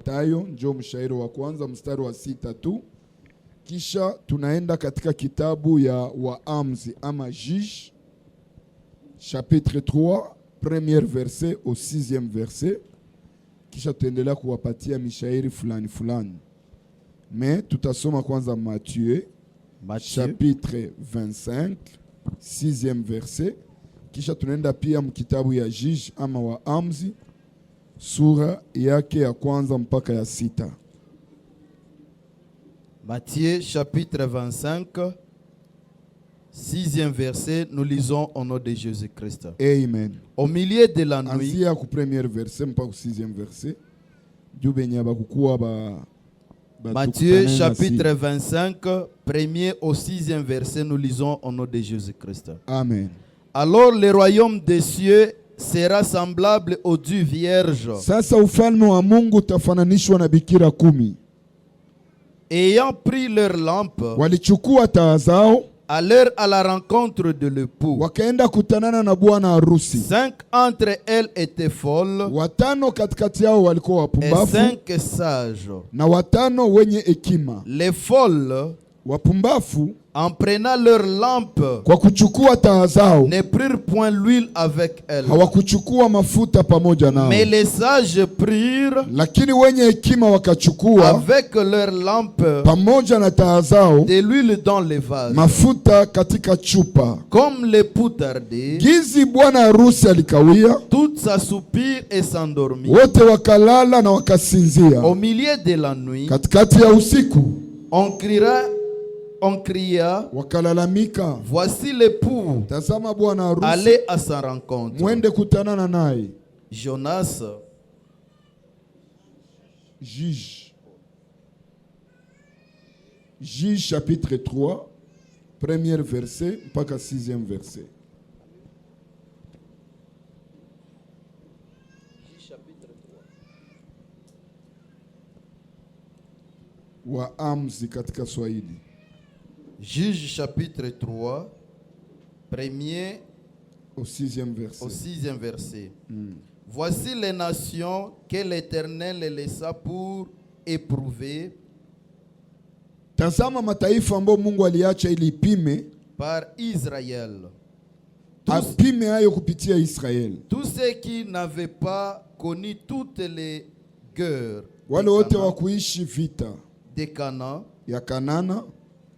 Matayo, njoo mshairi wa kwanza mstari wa 6 tu. Kisha tunaenda katika kitabu ya Waamuzi ama Juge, chapitre 3, premier verset au 6e verset. Kisha tuendelea kuwapatia mishairi fulani fulani. Mais tutasoma kwanza Matthieu, chapitre 25, 6e verset. Kisha tunaenda pia mkitabu ya Juge ama Waamuzi, sura yake ya kwanza mpaka ya 6. Matthieu chapitre 25, 6e verset, nous lisons au nom de Jésus-Christ. Amen. Au milieu de la nuit, anzia ku premier verset mpaka ku 6e verset. Matthieu chapitre 25, premier au 6e verset, nous lisons au nom de Jésus-Christ. Amen. Alors le royaume des cieux sera semblable aux 10 vierges. Sasa ufalme wa Mungu utafananishwa na bikira 10. Ayant pris leur lampe, walichukua taa zao, allèrent à la rencontre de l'époux. wakaenda kutanana na bwana harusi. 5 entre elles étaient folles, 5 katikati yao walikuwa et wapumbavu, 5 sages. na 5 wenye hekima. Les folles, Wapumbavu en prenant leur lampe, kwa kuchukua taa zao ne prirent point l'huile avec elles. hawakuchukua mafuta pamoja nao, Mais les sages prirent lakini wenye hekima wakachukua avec leur lampe pamoja na taa zao de l'huile dans les vases. mafuta katika chupa. Comme l'époux tardait, Gizi bwana harusi alikawia, toutes s'assoupirent et s'endormirent. wote wakalala na wakasinzia. Au milieu de la nuit, Katikati ya usiku on cria, wakalalamika, voici l'époux, tazama bwana harusi, allez à sa rencontre. mwende kutanana naye. Jonas Juge chapitre 3, premier verset mpaka 6e verset. Waamuzi katika Swahili. Juge chapitre 3, premier au 6e verset. Au 6e verset. Voici les nations que l'Éternel laissa pour éprouver. Tazama mataifa ambayo Mungu aliacha ili ipime, par Israël. Apime hayo kupitia Israeli. Tous ceux qui n'avaient pas connu toutes les guerres. Wale wote wa kuishi vita de Canaan. Ya Kanana.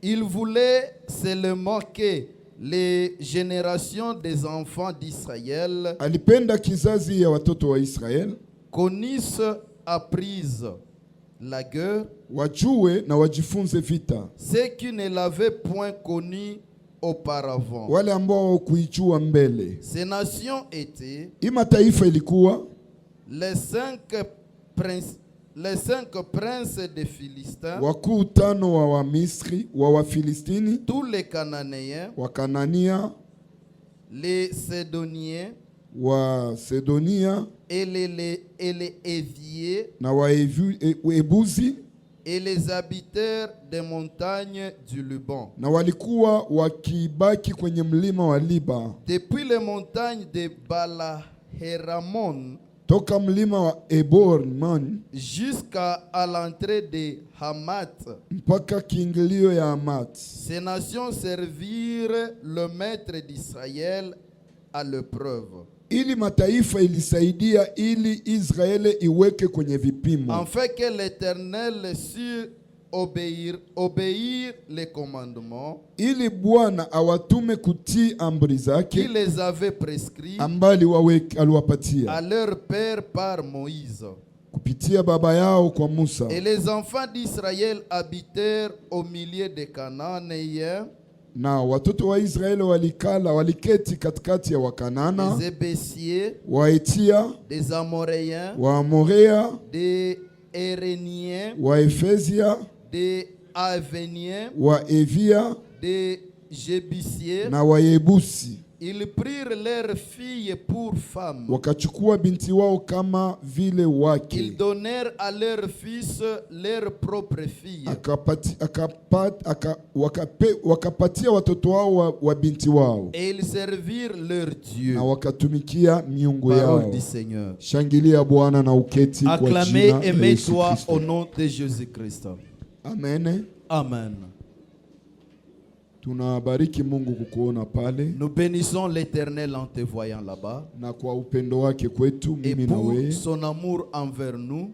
Il voulait seulement que les générations des enfants d'Israël alipenda kizazi ya watoto wa Israeli connaissent, apprise la guerre, wajue na wajifunze vita, ceux qui ne l'avaient point connu auparavant. wale ambao kuijua mbele. Ces nations étaient mataifa ilikuwa les 5 princes des Philistins, wakuu 5 wa Wamisri, wa Wafilistini, tous les Cananéens, Wakanania, les Sédoniens, wa Sedonia, et les Éviers, na Waebuzi, et les habitants des montagnes du Liban. Na walikuwa wakibaki kwenye mlima wa Liba. Depuis les montagnes de Balaheramon, toka mlima wa Eborman, jusqu'à l'entrée de Hamath, mpaka kiingilio ya Hamath. Ces nations servirent le maître d'Israël à l'épreuve. Ili mataifa ilisaidia ili Israeli iweke kwenye vipimo. En fait que l'Éternel sut obéir les commandements. Ili Bwana awatume kutii amri zake. Il les avait prescrits ambali aliwapatia à leur père par Moïse. Kupitia baba yao kwa Musa. Et les enfants d'Israël habitèrent au milieu des Cananéens. Na watoto wa Israeli waliketi katikati ya Wakanana, des Ébésiens, Waetia, des Amoréens, Waamorea, des Éréniens, Waefezia, des Aveniens, Waevia, des Jébusiens, na Wayebusi. Ils prirent leurs filles pour femmes. wakachukua binti wao kama vile wake, Ils donnèrent à leurs fils leurs propres filles. wakapatia watoto wao wa binti wao, Et ils servirent leur Dieu. na wakatumikia miungu Parole yao. du Seigneur. Shangilia Bwana na uketi kwa Acclamez jina et la Yesu mets-toi Kristo. au nom de Jésus-Christ. Amen. Amen. Tunabariki Mungu kukuona pale, Nous bénissons l'Éternel en te voyant là-bas. na kwa upendo wake kwetu Et mimi na pour wewe. son amour envers nous.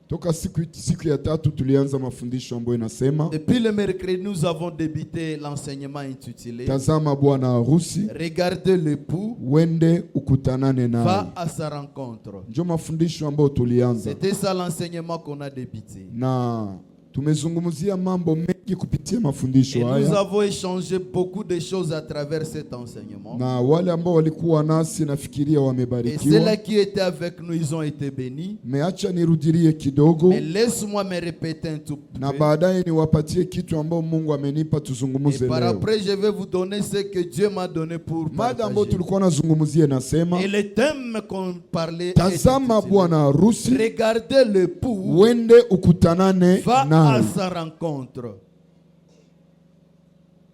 Toka siku ya tatu tulianza mafundisho ambayo inasema Depuis le mercredi, nous avons débuté l'enseignement intitulé tazama bwana harusi Regardez l'époux, wende ukutanane naye. va à sa rencontre. Ndio mafundisho ambayo tulianza, C'était ça l'enseignement qu'on a débuté. na tumezungumzia mambo mengi kupitia Et mafundisho nous haya, avons échangé beaucoup de choses à travers cet enseignement. na wale ambao walikuwa nasi nafikiria Et wamebarikiwa. ceux-là qui étaient avec nous, ils ont été bénis. Meacha nirudilie kidogo, Mais laisse-moi me répéter un tout na peu. baadaye niwapatie kitu ambao Mungu amenipa Et tuzungumuze par leo. après, je vais vous donner ce que Dieu m'a donné pour Mada ambayo partager. tulikuwa nazungumzia inasema Et le thème qu'on parlait est tazama intitulé, bwana harusi Regardez l'époux, wende ukutanane va à naye. sa rencontre.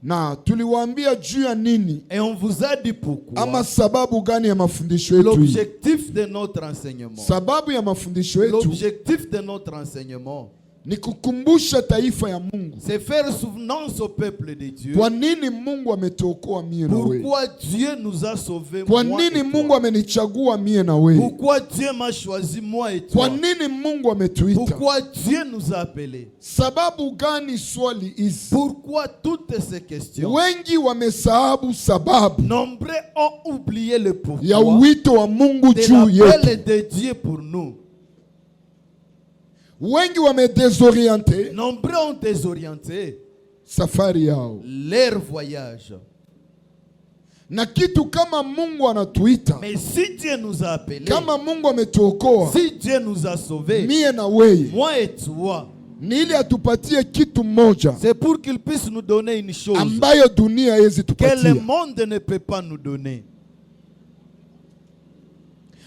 Na tuliwaambia juu ya nini Et on vous a dit pourquoi. ama sababu gani ya mafundisho yetu hii. L'objectif de notre enseignement. Sababu ya mafundisho yetu L'objectif de notre enseignement, ni kukumbusha taifa ya Mungu c'est faire souvenance au peuple de Dieu. kwa nini Mungu ametuokoa mie na wewe, Pourquoi Dieu nous a sauvés, kwa moi et nini toi. Mungu amenichagua mie na wewe, Pourquoi Dieu m'a choisi, moi et kwa toi. nini Mungu ametuita. Pourquoi Dieu nous a appelés. Sababu gani? Swali hizi Pourquoi toutes ces questions. wengi wamesahabu sababu Nombreux ont oublié le pourquoi ya wito wa Mungu de juu yetu. l'appel de Dieu pour nous. Wengi wamedesoriente Nombreux ont désorienté safari yao, leur voyage. na kitu kama Mungu anatuita, Mais si Dieu nous a appelés, kama Mungu ametuokoa si Dieu nous a sauvés, mie na wewe, moi et toi, ni ili atupatie kitu moja c'est pour qu'il puisse nous donner une chose ambayo dunia haiwezi que le tupatia. monde ne peut pas nous donner.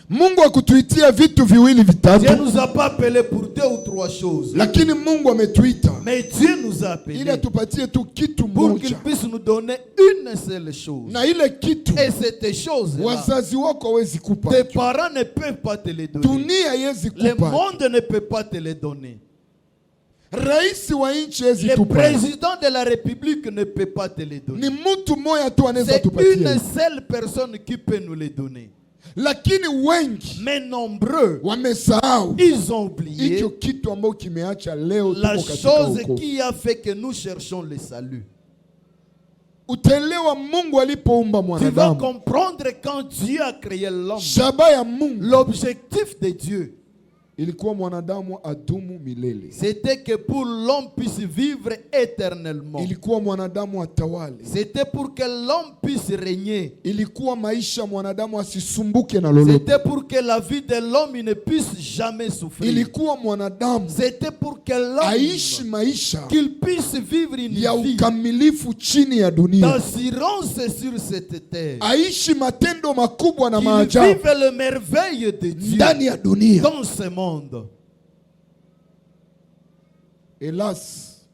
Mungu akutuitia vitu viwili Dieu vitatu, nous a pas appelés pour 2 ou 3 choses. lakini Mungu ametuita Mais Dieu nous a ili appelés atupatie tu kitu pour qu'il moja, puisse nous donner une seule chose. na ile kitu Et cette chose-là, wazazi wako hawezi kupa, tes parents ne peuvent pas te les donner. dunia haiwezi Le kupa, monde ne peut pas te les donner. rais wa nchi hawezi Le tupa. président de la République ne peut pas te les Ni donner. mtu mmoja tu anaweza C'est tupatia, une seule personne qui peut nous les donner. lakini wengi Mais nombreux, wamesahau ils ont oublié hicho kitu ambacho kimeacha leo la tuko katika chose wokovu. qui a fait que nous cherchons le salut. Utaelewa Mungu alipoumba Tu vas mwanadamu, comprendre quand Dieu a créé l'homme. shaba ya Mungu L'objectif de Dieu, ilikuwa mwanadamu adumu milele, c'était que pour l'homme puisse vivre éternellement. ilikuwa mwanadamu atawale, C'était pour que l'homme puisse régner. ilikuwa maisha mwanadamu asisumbuke na lolote, C'était pour que la vie de l'homme ne puisse jamais souffrir. ilikuwa mwanadamu C'était pour que aishi l'homme, maisha qu'il puisse vivre une ya vie ukamilifu chini ya dunia, d'assurance sur cette terre. aishi matendo makubwa na Qu'il maajabu vive le merveille de Dieu ndani ya dunia. dans ce monde.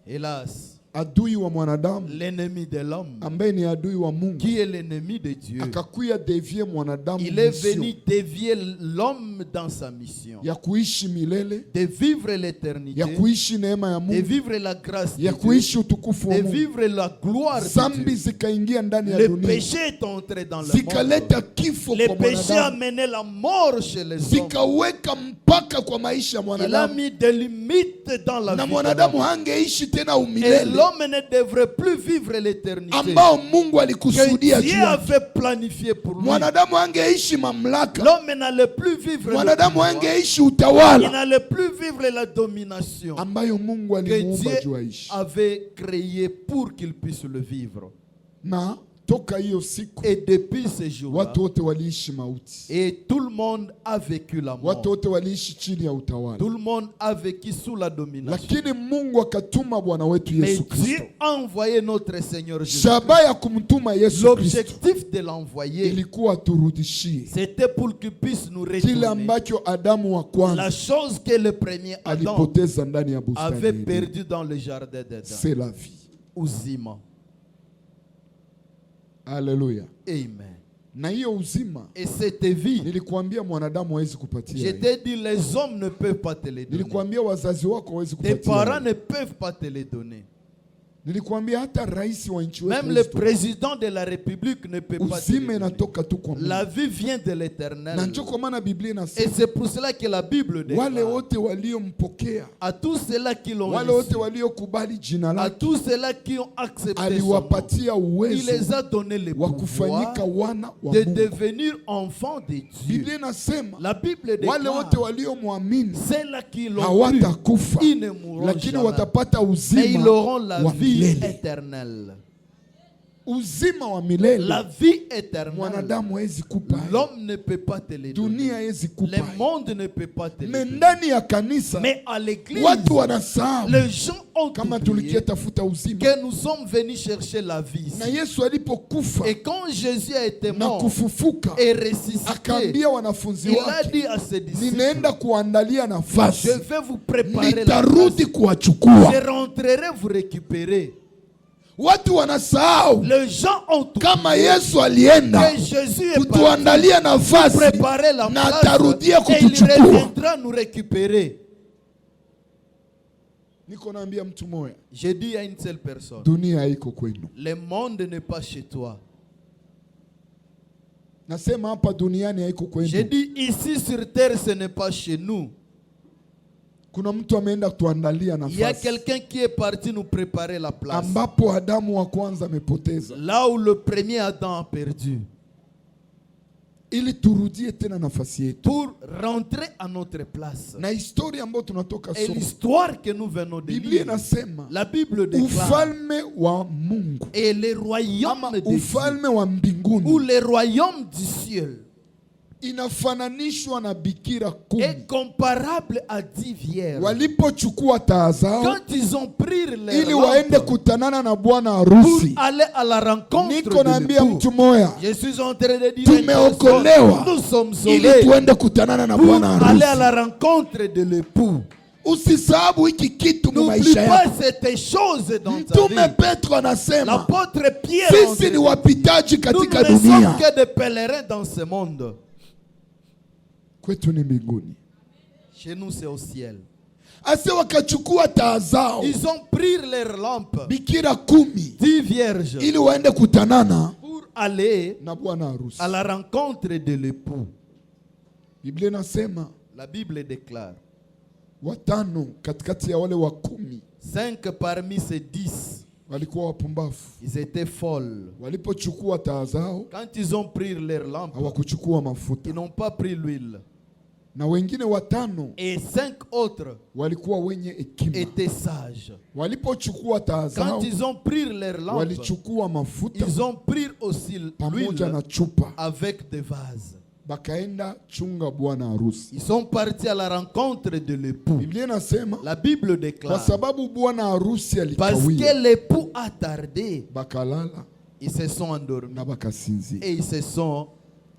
Hélas, Adui wa mwanadamu l'ennemi de l'homme, ambaye ni adui wa Mungu qui est l'ennemi de Dieu, akakuya devie mwanadamu il est mission venu dévier l'homme dans sa mission, ya kuishi milele, de vivre l'éternité, ya kuishi neema ya de Mungu, vivre la grâce de ya Dieu, kuishi utukufu wa de Mungu. vivre la gloire de Zambi Dieu. zikaingia ndani ya Le dunia, péché est entré dans le monde. zikaleta kifo Le kwa péché a mwanadamu, mené la mort chez les hommes. zikaweka mpaka kwa maisha ya Il a mwanadamu, mis des limites dans la na vie de mwanadamu l'homme. hangeishi tena Et umilele l'homme ne devrait plus vivre l'éternité ambao Mungu que alikusudia juu Dieu yake. avait planifié pour lui. Mwanadamu hangeishi mamlaka, L'homme n'allait plus vivre le mwanadamu pouvoir. hangeishi Il utawala n'allait plus vivre la domination ambayo Mungu que alimuumba Dieu juu aishi. avait créé pour qu'il puisse le vivre. Na toka hiyo siku Et depuis ce jour-là, watu wote waliishi mauti, et tout le monde a vécu la mort. watu wote waliishi chini ya utawala. Tout le monde a vécu sous la domination. Lakini Mungu akatuma Bwana wetu Mais Yesu Dieu Kristo. a envoyé notre Seigneur Jésus. Shabaha ya kumtuma Yesu Kristo L'objectif de l'envoyer, ilikuwa turudishie c'était pour qu'il puisse nous kile retourner ambacho Adamu wa la kwanza chose que le premier Adam alipoteza ndani ya bustani avait ya Edeni. perdu dans le jardin d'Éden. C'est la vie. Uzima. Haleluya. Amen. Na hiyo uzima Et cette vie, nilikuambia mwanadamu hawezi je kupatia. t'ai dit, les hommes ne peuvent pas te les donner. Nilikuambia wazazi wako hawezi Tes parents kupatia. ne peuvent pas te les donner. Nilikuambia hata rais wa nchi wetu Même le hawezi kupatia. président de la République ne peut pas te les Uzima donner. inatoka tu kwa Mungu. La vie vient de l'Éternel. Na ndio kwa maana Biblia Et inasema c'est pour cela que la Bible wale déclare wote waliompokea, à tous ceux-là qui l'ont wale wote reçu, waliokubali jina à lake, tous ceux-là qui ont accepté son nom, aliwapatia il uwezo les a donné le wa pouvoir kufanyika wana wa de Mungu. devenir enfants de Dieu. Biblia inasema La Bible wale wote déclare waliomwamini ceux-là qui l'ont cru, hawatakufa, ils ne mourront lakini jamais, watapata mais ils uzima auront la wa vie milele. éternelle. Uzima wa milele La vie éternelle, mwanadamu hawezi kupa, l'homme ne peut pas te les donner. dunia hawezi Le kupa. monde ne peut pas te les Mais donner. ndani ya kanisa Mais à l'église, watu wanasahau les gens ont kama oublié tulikia tafuta uzima. que nous sommes venus chercher la vie. Na Yesu alipokufa Et quand Jésus a été na mort kufufuka, et ressuscité, akaambia wanafunzi il a wake, dit à ses disciples, ninaenda kuandalia nafasi, je vais vous préparer la nitarudi place. kuwachukua. Je rentrerai vous récupérer. Watu wanasahau Les gens ont oublié kama Yesu alienda que Jésus est parti kutuandalia nafasi préparer la na place atarudia et il kutuchukua. reviendra nous récupérer. Niko naambia mtu moja, J'ai dit à une seule personne, dunia haiko kwenu. le monde n'est pas chez toi. Nasema hapa duniani haiko J'ai kwenu. dit ici sur terre, ce n'est pas chez nous. Kuna mtu ameenda kutuandalia Il y a nafasi quelqu'un qui est parti nous préparer la place. ambapo Adamu wa kwanza amepoteza, Là où le premier Adam a perdu. ili turudie tena nafasi yetu. Pour rentrer à notre place. Na historia ambayo tunatoka Et soma, l'histoire que nous venons de Biblia lire, inasema la Bible déclare, ufalme wa Mungu et le royaume ama de Dieu, ufalme wa ou mbinguni le royaume du ciel, inafananishwa na bikira 10 est comparable à 10 vierges. walipochukua taa zao Quand ils ont pris les ili waende lampes kutanana na bwana pour harusi. aller à la rencontre Niko de naambia l'époux, mtu moya, je suis en train de dire, tumeokolewa nous sommes ili sauvés tuende kutanana na pour bwana aller à harusi. la rencontre de l'époux. Usisahabu hiki kitu mu N'oublie maisha pas yako. cette chose dans ta Mtume vie. Petro anasema L'apôtre Pierre, sisi ni wapitaji nous katika ne sommes dunia, que des pèlerins dans ce monde. kwetu ni mbinguni. Chez nous, c'est au ciel. Ase wakachukua taa zao Ils ont pris leurs lampes, bikira 10 10 vierges, ili waende kutanana pour aller na bwana harusi. à la rencontre de l'époux. Biblia inasema La Bible déclare, watano katikati ya wale wa 10 5 parmi ces 10, walikuwa wapumbavu. ils étaient folles. Walipochukua taa zao Quand ils ont pris leurs lampes, hawakuchukua mafuta, ils n'ont pas pris l'huile. na wengine watano Et 5 autres walikuwa wenye hekima. étaient sages. Walipochukua taa Quand zao ils ont pris leurs lampes, walichukua mafuta ils ont pris aussi pamoja na l'huile chupa, avec des vases. bakaenda chunga bwana harusi. Ils sont partis à la rencontre de l'époux. Biblia inasema La Bible kwa déclare, sababu bwana harusi parce alikawia, que l'époux a tardé, bakalala ils se sont endormis na bakasinzia. et ils se sont...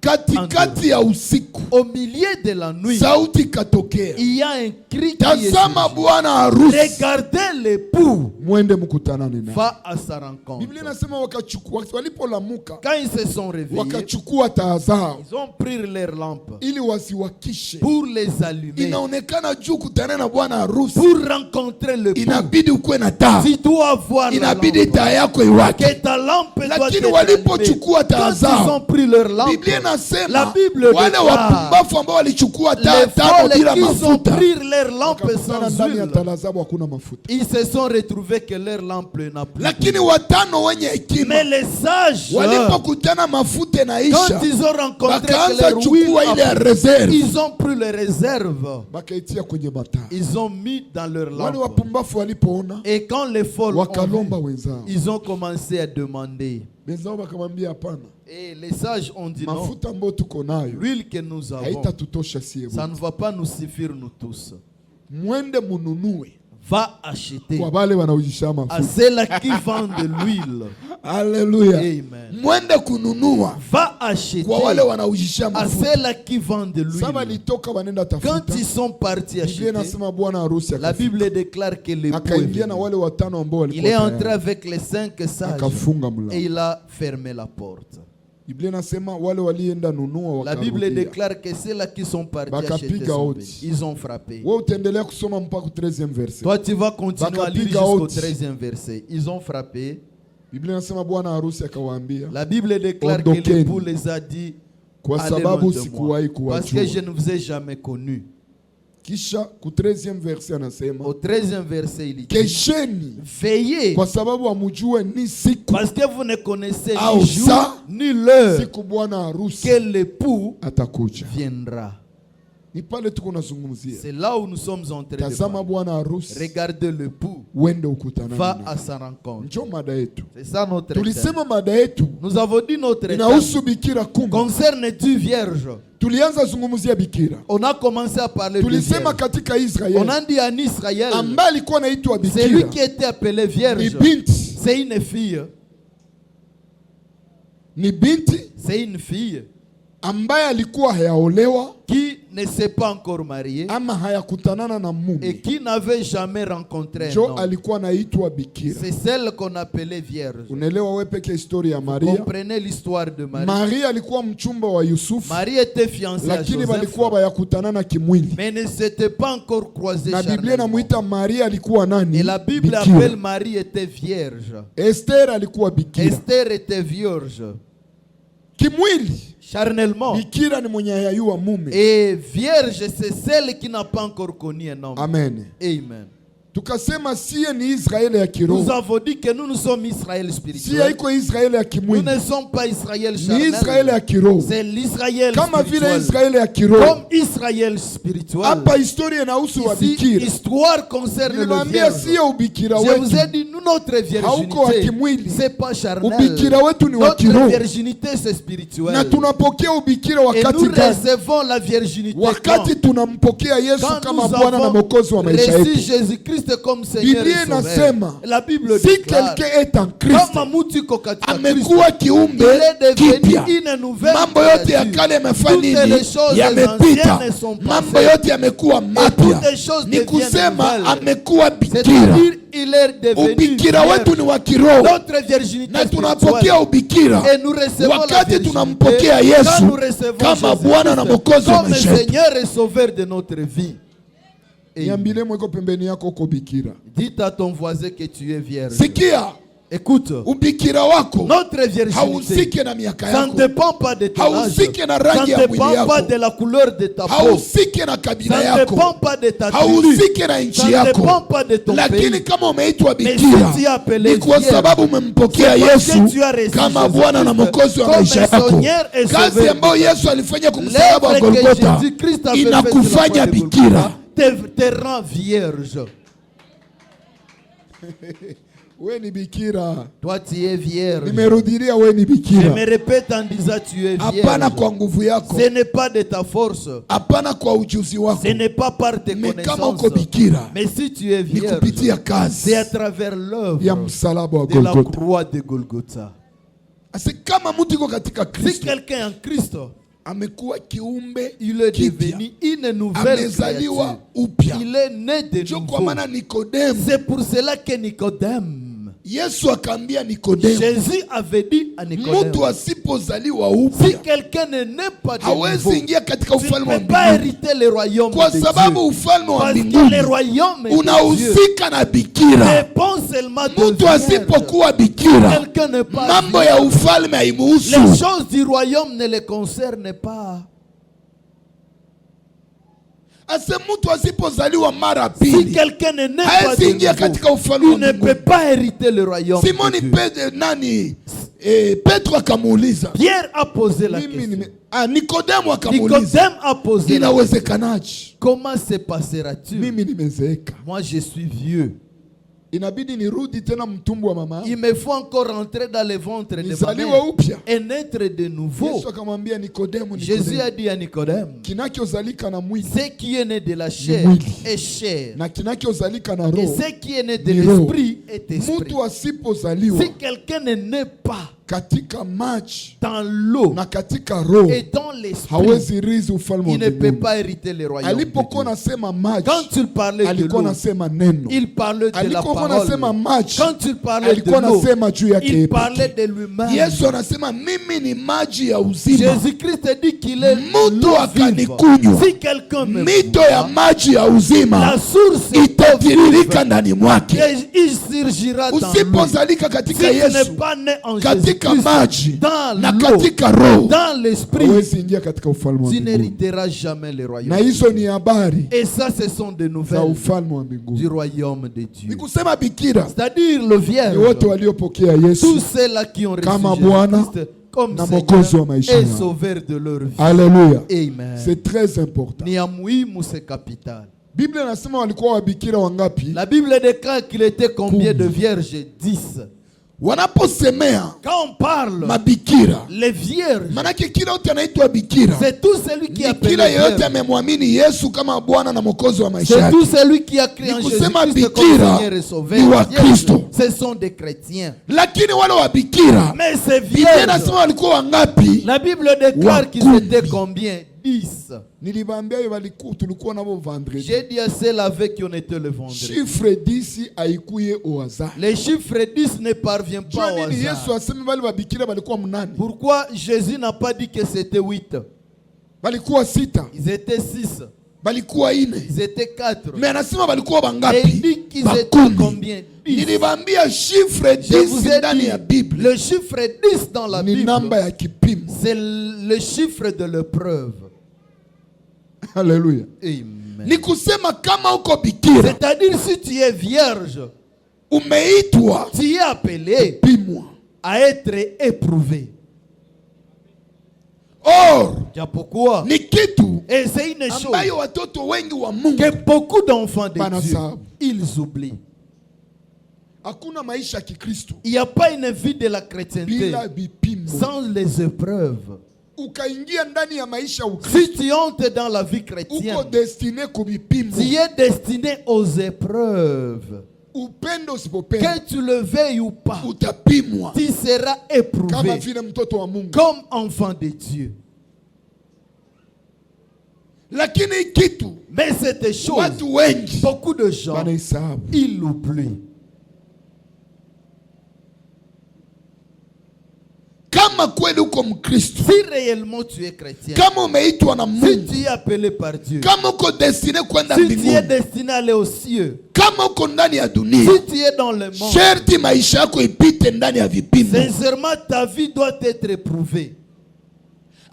Katikati ya usiku Au milieu de la nuit, sauti katokea, il y a un cri qui est tazama sorti. bwana harusi, Regardez l'époux, mwende mkutanane naye. va à sa rencontre. Biblia inasema wakachukua, walipolamuka Quand ils se sont réveillés, wakachukua taa zao ils ont pris leurs lampes ili wasiwakishe. pour les allumer, Inaonekana juu kutanana na bwana harusi pour rencontrer l'époux. inabidi ukuwe na taa, Tu dois avoir la inabidi lampe, taa yako iwake. que ta lampe doit Lakini être walipochukua allumée. taa Quand ils ont zao, pris leur lampe, Biblia la inasema Bible wale déclare, wapumbavu ambao walichukua taa les tano bila folles qui ont mafuta pris leur lampe wakakutana sans ndani ya huile, taa zao hakuna mafuta. ils se sont retrouvés que leur lampe n'a plus Lakini d'huile. watano wenye hekima Mais les sages, walipokutana mafuta quand inaisha, ils ont rencontré que bakaanza leur huile chukua ile ya a pris, reserve ils ont pris les réserves, bakaitia kwenye mataa. ils ont mis dans leur Wale lampe. wapumbavu walipoona Et quand les folles ont wakalomba vu, wenzao, ils ont commencé à demander. Benzao bakamwambia hapana. Et les sages ont dit non. Mafuta ambayo tuko nayo L'huile que nous avons, haitatutosha sie. ça ne va pas nous suffire nous tous. Mwende mununue Va acheter kwa wale wanaujisha à mafuta. ceux-là qui vendent de l'huile. Haleluya. Amen. Mwende kununua Va acheter kwa wale wanaujisha à mafuta. ceux-là qui vendent de Saba l'huile. litoka wanenda Quand tafuta. ils sont partis Biblia acheter, inasema bwana harusi la akafika. Bible déclare que l'époux est Akaingia na venu. wale watano ambao Il est walikuwa entré tayari. avec les 5 sages Akafunga et mlango. il a fermé la porte. Biblia inasema wale walienda nunua La Bible wakarudia. déclare que ceux-là qui sont partis Bakapiga acheter sont hoti. venus. Ils ont frappé. Wewe utaendelea kusoma mpaka 13e verset. Toi, tu vas continuer à lire Bakapiga jusqu'au hoti. 13e verset. Ils ont frappé. Biblia inasema bwana harusi akawaambia, La Bible déclare que Ondokeni. l'époux les a dit, kwa allez loin sababu de moi, sikuwahi parce que je kuwajua. ne vous ai jamais connu. Kisha ku 13e verset anasema, Au 13e verset, il dit, kesheni veillez, kwa sababu hamjue ni siku parce que vous ne connaissez au ni jour saa, ni l'heure siku bwana harusi que l'époux atakuja. viendra. Ni pale tuko nazungumzia. C'est là où nous sommes en train de Tazama parler. bwana harusi, Regardez l'époux, wende ukutana va naye. à sa rencontre. Njoo mada yetu. C'est ça notre thème. Tulisema mada yetu Nous avons dit notre thème inahusu bikira kumbe. concerne-tu vierge. Tulianza zungumzia bikira. On a commencé à parler de Tulisema vierge. katika On Israeli a dit en Israël, ambaye alikuwa anaitwa c'est lui bikira qui était appelé ni vierge. binti, C'est une fille. ni binti C'est une fille ambaye alikuwa hayaolewa qui ne s'est pas encore mariée ama hayakutanana na et mume, qui n'avait jamais rencontré un njo homme. alikuwa anaitwa bikira. C'est celle qu'on appelait vierge. Unaelewa wewe peke historia ya Maria. Comprenez l'histoire de Marie. Maria alikuwa mchumba wa Yusufu, Marie était fiancée à lakini Joseph, walikuwa bayakutanana kimwili, mais ne s'était pas encore croisée na Biblia charnellement. inamuita Maria alikuwa nani? Et la Bible Bikira. appelle Marie était vierge. Esther alikuwa bikira Esther était vierge. kimwili. Charnellement. Bikira ni mwenye hayayua mume. Et vierge, c'est celle qui n'a pas encore connu un homme. Amen. Amen. Tukasema sie ni Israeli ya Nous kiroho, avons dit que nous sommes Israël si spirituel. haiko Israeli ya Nous kimwili, ne sommes pas Israël ni Israeli charnel. ya kiroho. C'est l'Israël Kama vile spirituel. Israeli ya kiroho. Comme Israël spirituel. Hapa historia inahusu wa Ici, bikira. histoire concerne le Niliwaambia vierge. sio ubikira Je vous ai wetu, dit, nous, notre hauko wa virginité, kimwili. c'est pas charnel. Ubikira wetu ni wa Notre kiroho, virginité, c'est spirituel. na tunapokea ubikira Et wakati nous gani? recevons la virginité Wakati tunampokea Yesu quand kama nous Bwana na avons Mwokozi wa maisha reçu yetu. Jésus-Christ comme Seigneur Biblia et Sauveur. inasema La Bible si déclare, quelqu'un est en Kristo kama mtu iko katika Kristo, amekuwa kiumbe il est devenu kipya. une nouvelle Mambo yote ya créature. kale yamefanya Toutes nini? les choses Yamepita. anciennes sont Mambo passées. yote yamekuwa mapya. toutes les choses Ni deviennent kusema nouvelles. amekuwa bikira. C'est-à-dire, il est devenu Ubikira wetu vierge. ni wa kiroho, Notre virginité na tunapokea spirituelle. ubikira Et nous recevons la wakati virginité tunampokea quand Yesu nous recevons kama Jésus Bwana na Mwokozi wa comme maisha yetu. Seigneur et Sauveur de notre vie. Et Niambie mweko pembeni yako uko bikira. dites à ton voisin que tu es vierge. Sikia, Écoute, ubikira wako notre virginité, hausike na miaka ça ne yako, dépend pas de ton âge, hausike na ça rangi ne ya mwili dépend pas yako, de la couleur de ta peau, hausike na kabila ça ne yako, dépend pas de ta tribu, hausike na ça nchi ne yako. dépend pas de ton Lakini pays. kama umeitwa Mais bikira si tu es appelé ni kwa vierge, sababu umempokea c'est parce Yesu que tu as reçu kama Jésus Bwana na Christ Mwokozi wa comme maisha yako. Seigneur et Kazi Sauveur. ambayo Yesu alifanya kumsalaba wa L'œuvre que Golgotha Jésus-Christ a fait sur la inakufanya croix de bikira. Golgotha te rend vierge. We ni bikira. Toi, tu es vierge. Nimerudilia, we ni Je bikira. me répète en disant tu es Hapana vierge. kwa nguvu yako, Ce n'est pas de ta force. hapana kwa ujuzi wako, Ce n'est pas par tes mais kama uko connaissances. bikira Mais si tu es ni vierge, kupitia kazi c'est à travers ya l'œuvre msalaba wa de la Golgotha. croix de Golgotha. Ase kama mtu iko katika Si Kristo quelqu'un est en Christ, amekuwa kiumbe il est kipya, devenu une nouvelle amezaliwa créature. upya. Il est né de Ndio kwa nouveau. maana Nikodemu, C'est pour cela que Nicodème, Yesu akaambia Nikodemu, Jésus avait dit à Nicodème, mtu asipozaliwa si upya quelqu'un n'est né pas de hawezi nouveau, ingia katika tu ufalme ne wa peux pas mbinguni, hériter le royaume kwa de sababu Dieu. ufalme wa Parce que mbinguni le royaume de Dieu unahusika na bikira. dépend seulement de Mtu vierge. asipokuwa bikira, Quelqu'un n'est pas mambo vierge. ya ufalme haimuhusu. Les choses du royaume ne les concernent pas. Ase mtu asipozaliwa mara Si pili quelqu'un n'est né pas hawezi ingia de katika nouveau, ufalme wa il ne peut mbinguni. pas hériter le royaume Simoni de Dieu. Petro akamuuliza, Pierre a posé la mimi question. Nikodemu akamuuliza, Nicodème a posé la question. inawezekanaje? Comment se passera-t-il? Mimi nimezeeka, Moi, je suis vieux. inabidi nirudi tena mtumbu wa mama. Il me faut encore rentrer dans le ventre de ma Nizaliwe mère upya. et naître de nouveau. Yesu akamwambia Nikodemu, Jésus a dit à Nicodème, kinachozalika na mwili ce qui est né de la chair mwili. est chair, na kinachozalika na et roho ce qui est né de ni roho. l'esprit est esprit. Mtu asipozaliwa Si quelqu'un ne naît pas katika maji dans l'eau na katika roho et dans l'esprit, hawezi rithi ufalme wa il ne peut mbinguni. pas hériter le royaume de Alipokuwa Dieu. nasema maji, Quand il parlait de alikuwa l'eau, nasema neno. il parlait de la Alikuwa parole. nasema maji, Quand il parlait de alikuwa l'eau, nasema juu yake il yeye parlait pekee. de lui-même. Yesu anasema mimi ni maji ya uzima. Jésus-Christ dit qu'il est Mtu l'eau vive. akanikunywa, Si quelqu'un me mito boit, ya maji ya uzima la source est itatiririka ndani mwake. et il surgira dans lui. Usipozalika Si katika tu Yesu, n'es pas né en katika Jésus-Christ, maji dans na l'eau, katika roho, dans l'esprit, hawezi ingia katika ufalme wa tu mbinguni. n'hériteras jamais le royaume. Na hizo ni habari Et ça, ce sont des za nouvelles ufalme wa du mbinguni. royaume de Ni Dieu. kusema bikira C'est-à-dire le ni vierge, wote waliopokea tous Yesu ceux-là qui ont reçu kama Bwana Jésus-Christ comme na Mwokozi wa maisha Seigneur et yao. sauveur de leur vie. Haleluya. Amen. C'est très important. Ni ya muhimu, c'est capital. Biblia inasema walikuwa wabikira wangapi? La Bible déclare qu'il était combien de vierges? 10. Wanaposemea Quand on parle mabikira, les vierges, manake kila mtu anaitwa bikira. c'est tout celui qui Ni appelle kila yeyote vierge. amemwamini Yesu kama Bwana na Mwokozi wa maisha C'est yake. tout celui qui a cru en Ni kusema Jésus-Christ comme bikira Seigneur et Sauveur. ni wa Vierges, Kristo. ce sont des chrétiens. Lakini wale wabikira, Mais ces Biblia vierges, inasema walikuwa wangapi? la Bible déclare qu'ils Wakumi. étaient combien? 10. Niliwaambia tulikuwa nabo vendredi. J'ai dit à ceux-là avec qui on était le vendredi. Chiffre 10 haikuye au hasard. Les chiffres 10 ne parviennent pas au Jua nini hasard. Yesu aseme wale wabikira walikuwa mnani? Pourquoi Jésus n'a pas dit que c'était 8? Walikuwa 6, Ils étaient 6. walikuwa 4. Ils étaient 4. Mais anasema walikuwa Et il bangapi? dit qu'ils étaient Bakumi. combien? 10. Niliwaambia chiffre Je vous 10 ai ndani dit, ya Bible le chiffre 10 dans la ni Bible, namba ya kipimo. c'est le chiffre de l'épreuve. Haleluya. Amen. Ni kusema kama uko bikira, C'est-à-dire si tu es vierge, umeitwa tu es appelé pimwa. à être éprouvé. Or Pourquoi? ni kitu Et c'est une chose ambayo watoto wengi wa Mungu que beaucoup d'enfants de Dieu, Banasahau. ils oublient. hakuna maisha ya Kikristo Il n'y a pas une vie de la chrétienté bila vipimo. sans les épreuves. Ukaingia ndani ya maisha ya Si Ukristo, tu entres dans la vie chrétienne, uko destine kuvipimo. tu es destiné aux épreuves. Upendo usipopenda Que tu le veuilles ou pas, utapimwa tu seras kama éprouvé vile mtoto wa Mungu. comme enfant de Dieu. Lakini kitu Mais cette chose, watu wengi beaucoup de gens, wanaisahau. ils l'oublient. Kama kweli uko Mkristo, Si réellement tu es chrétien, kama umeitwa na si Mungu, tu es appelé par Dieu, kama uko destine kwenda si tu es mbinguni, destiné à aller aux cieux, kama uko ndani ya dunia, si tu es dans le monde, sherti maisha yako ipite ndani ya vipimo. sincèrement ta vie doit être éprouvée.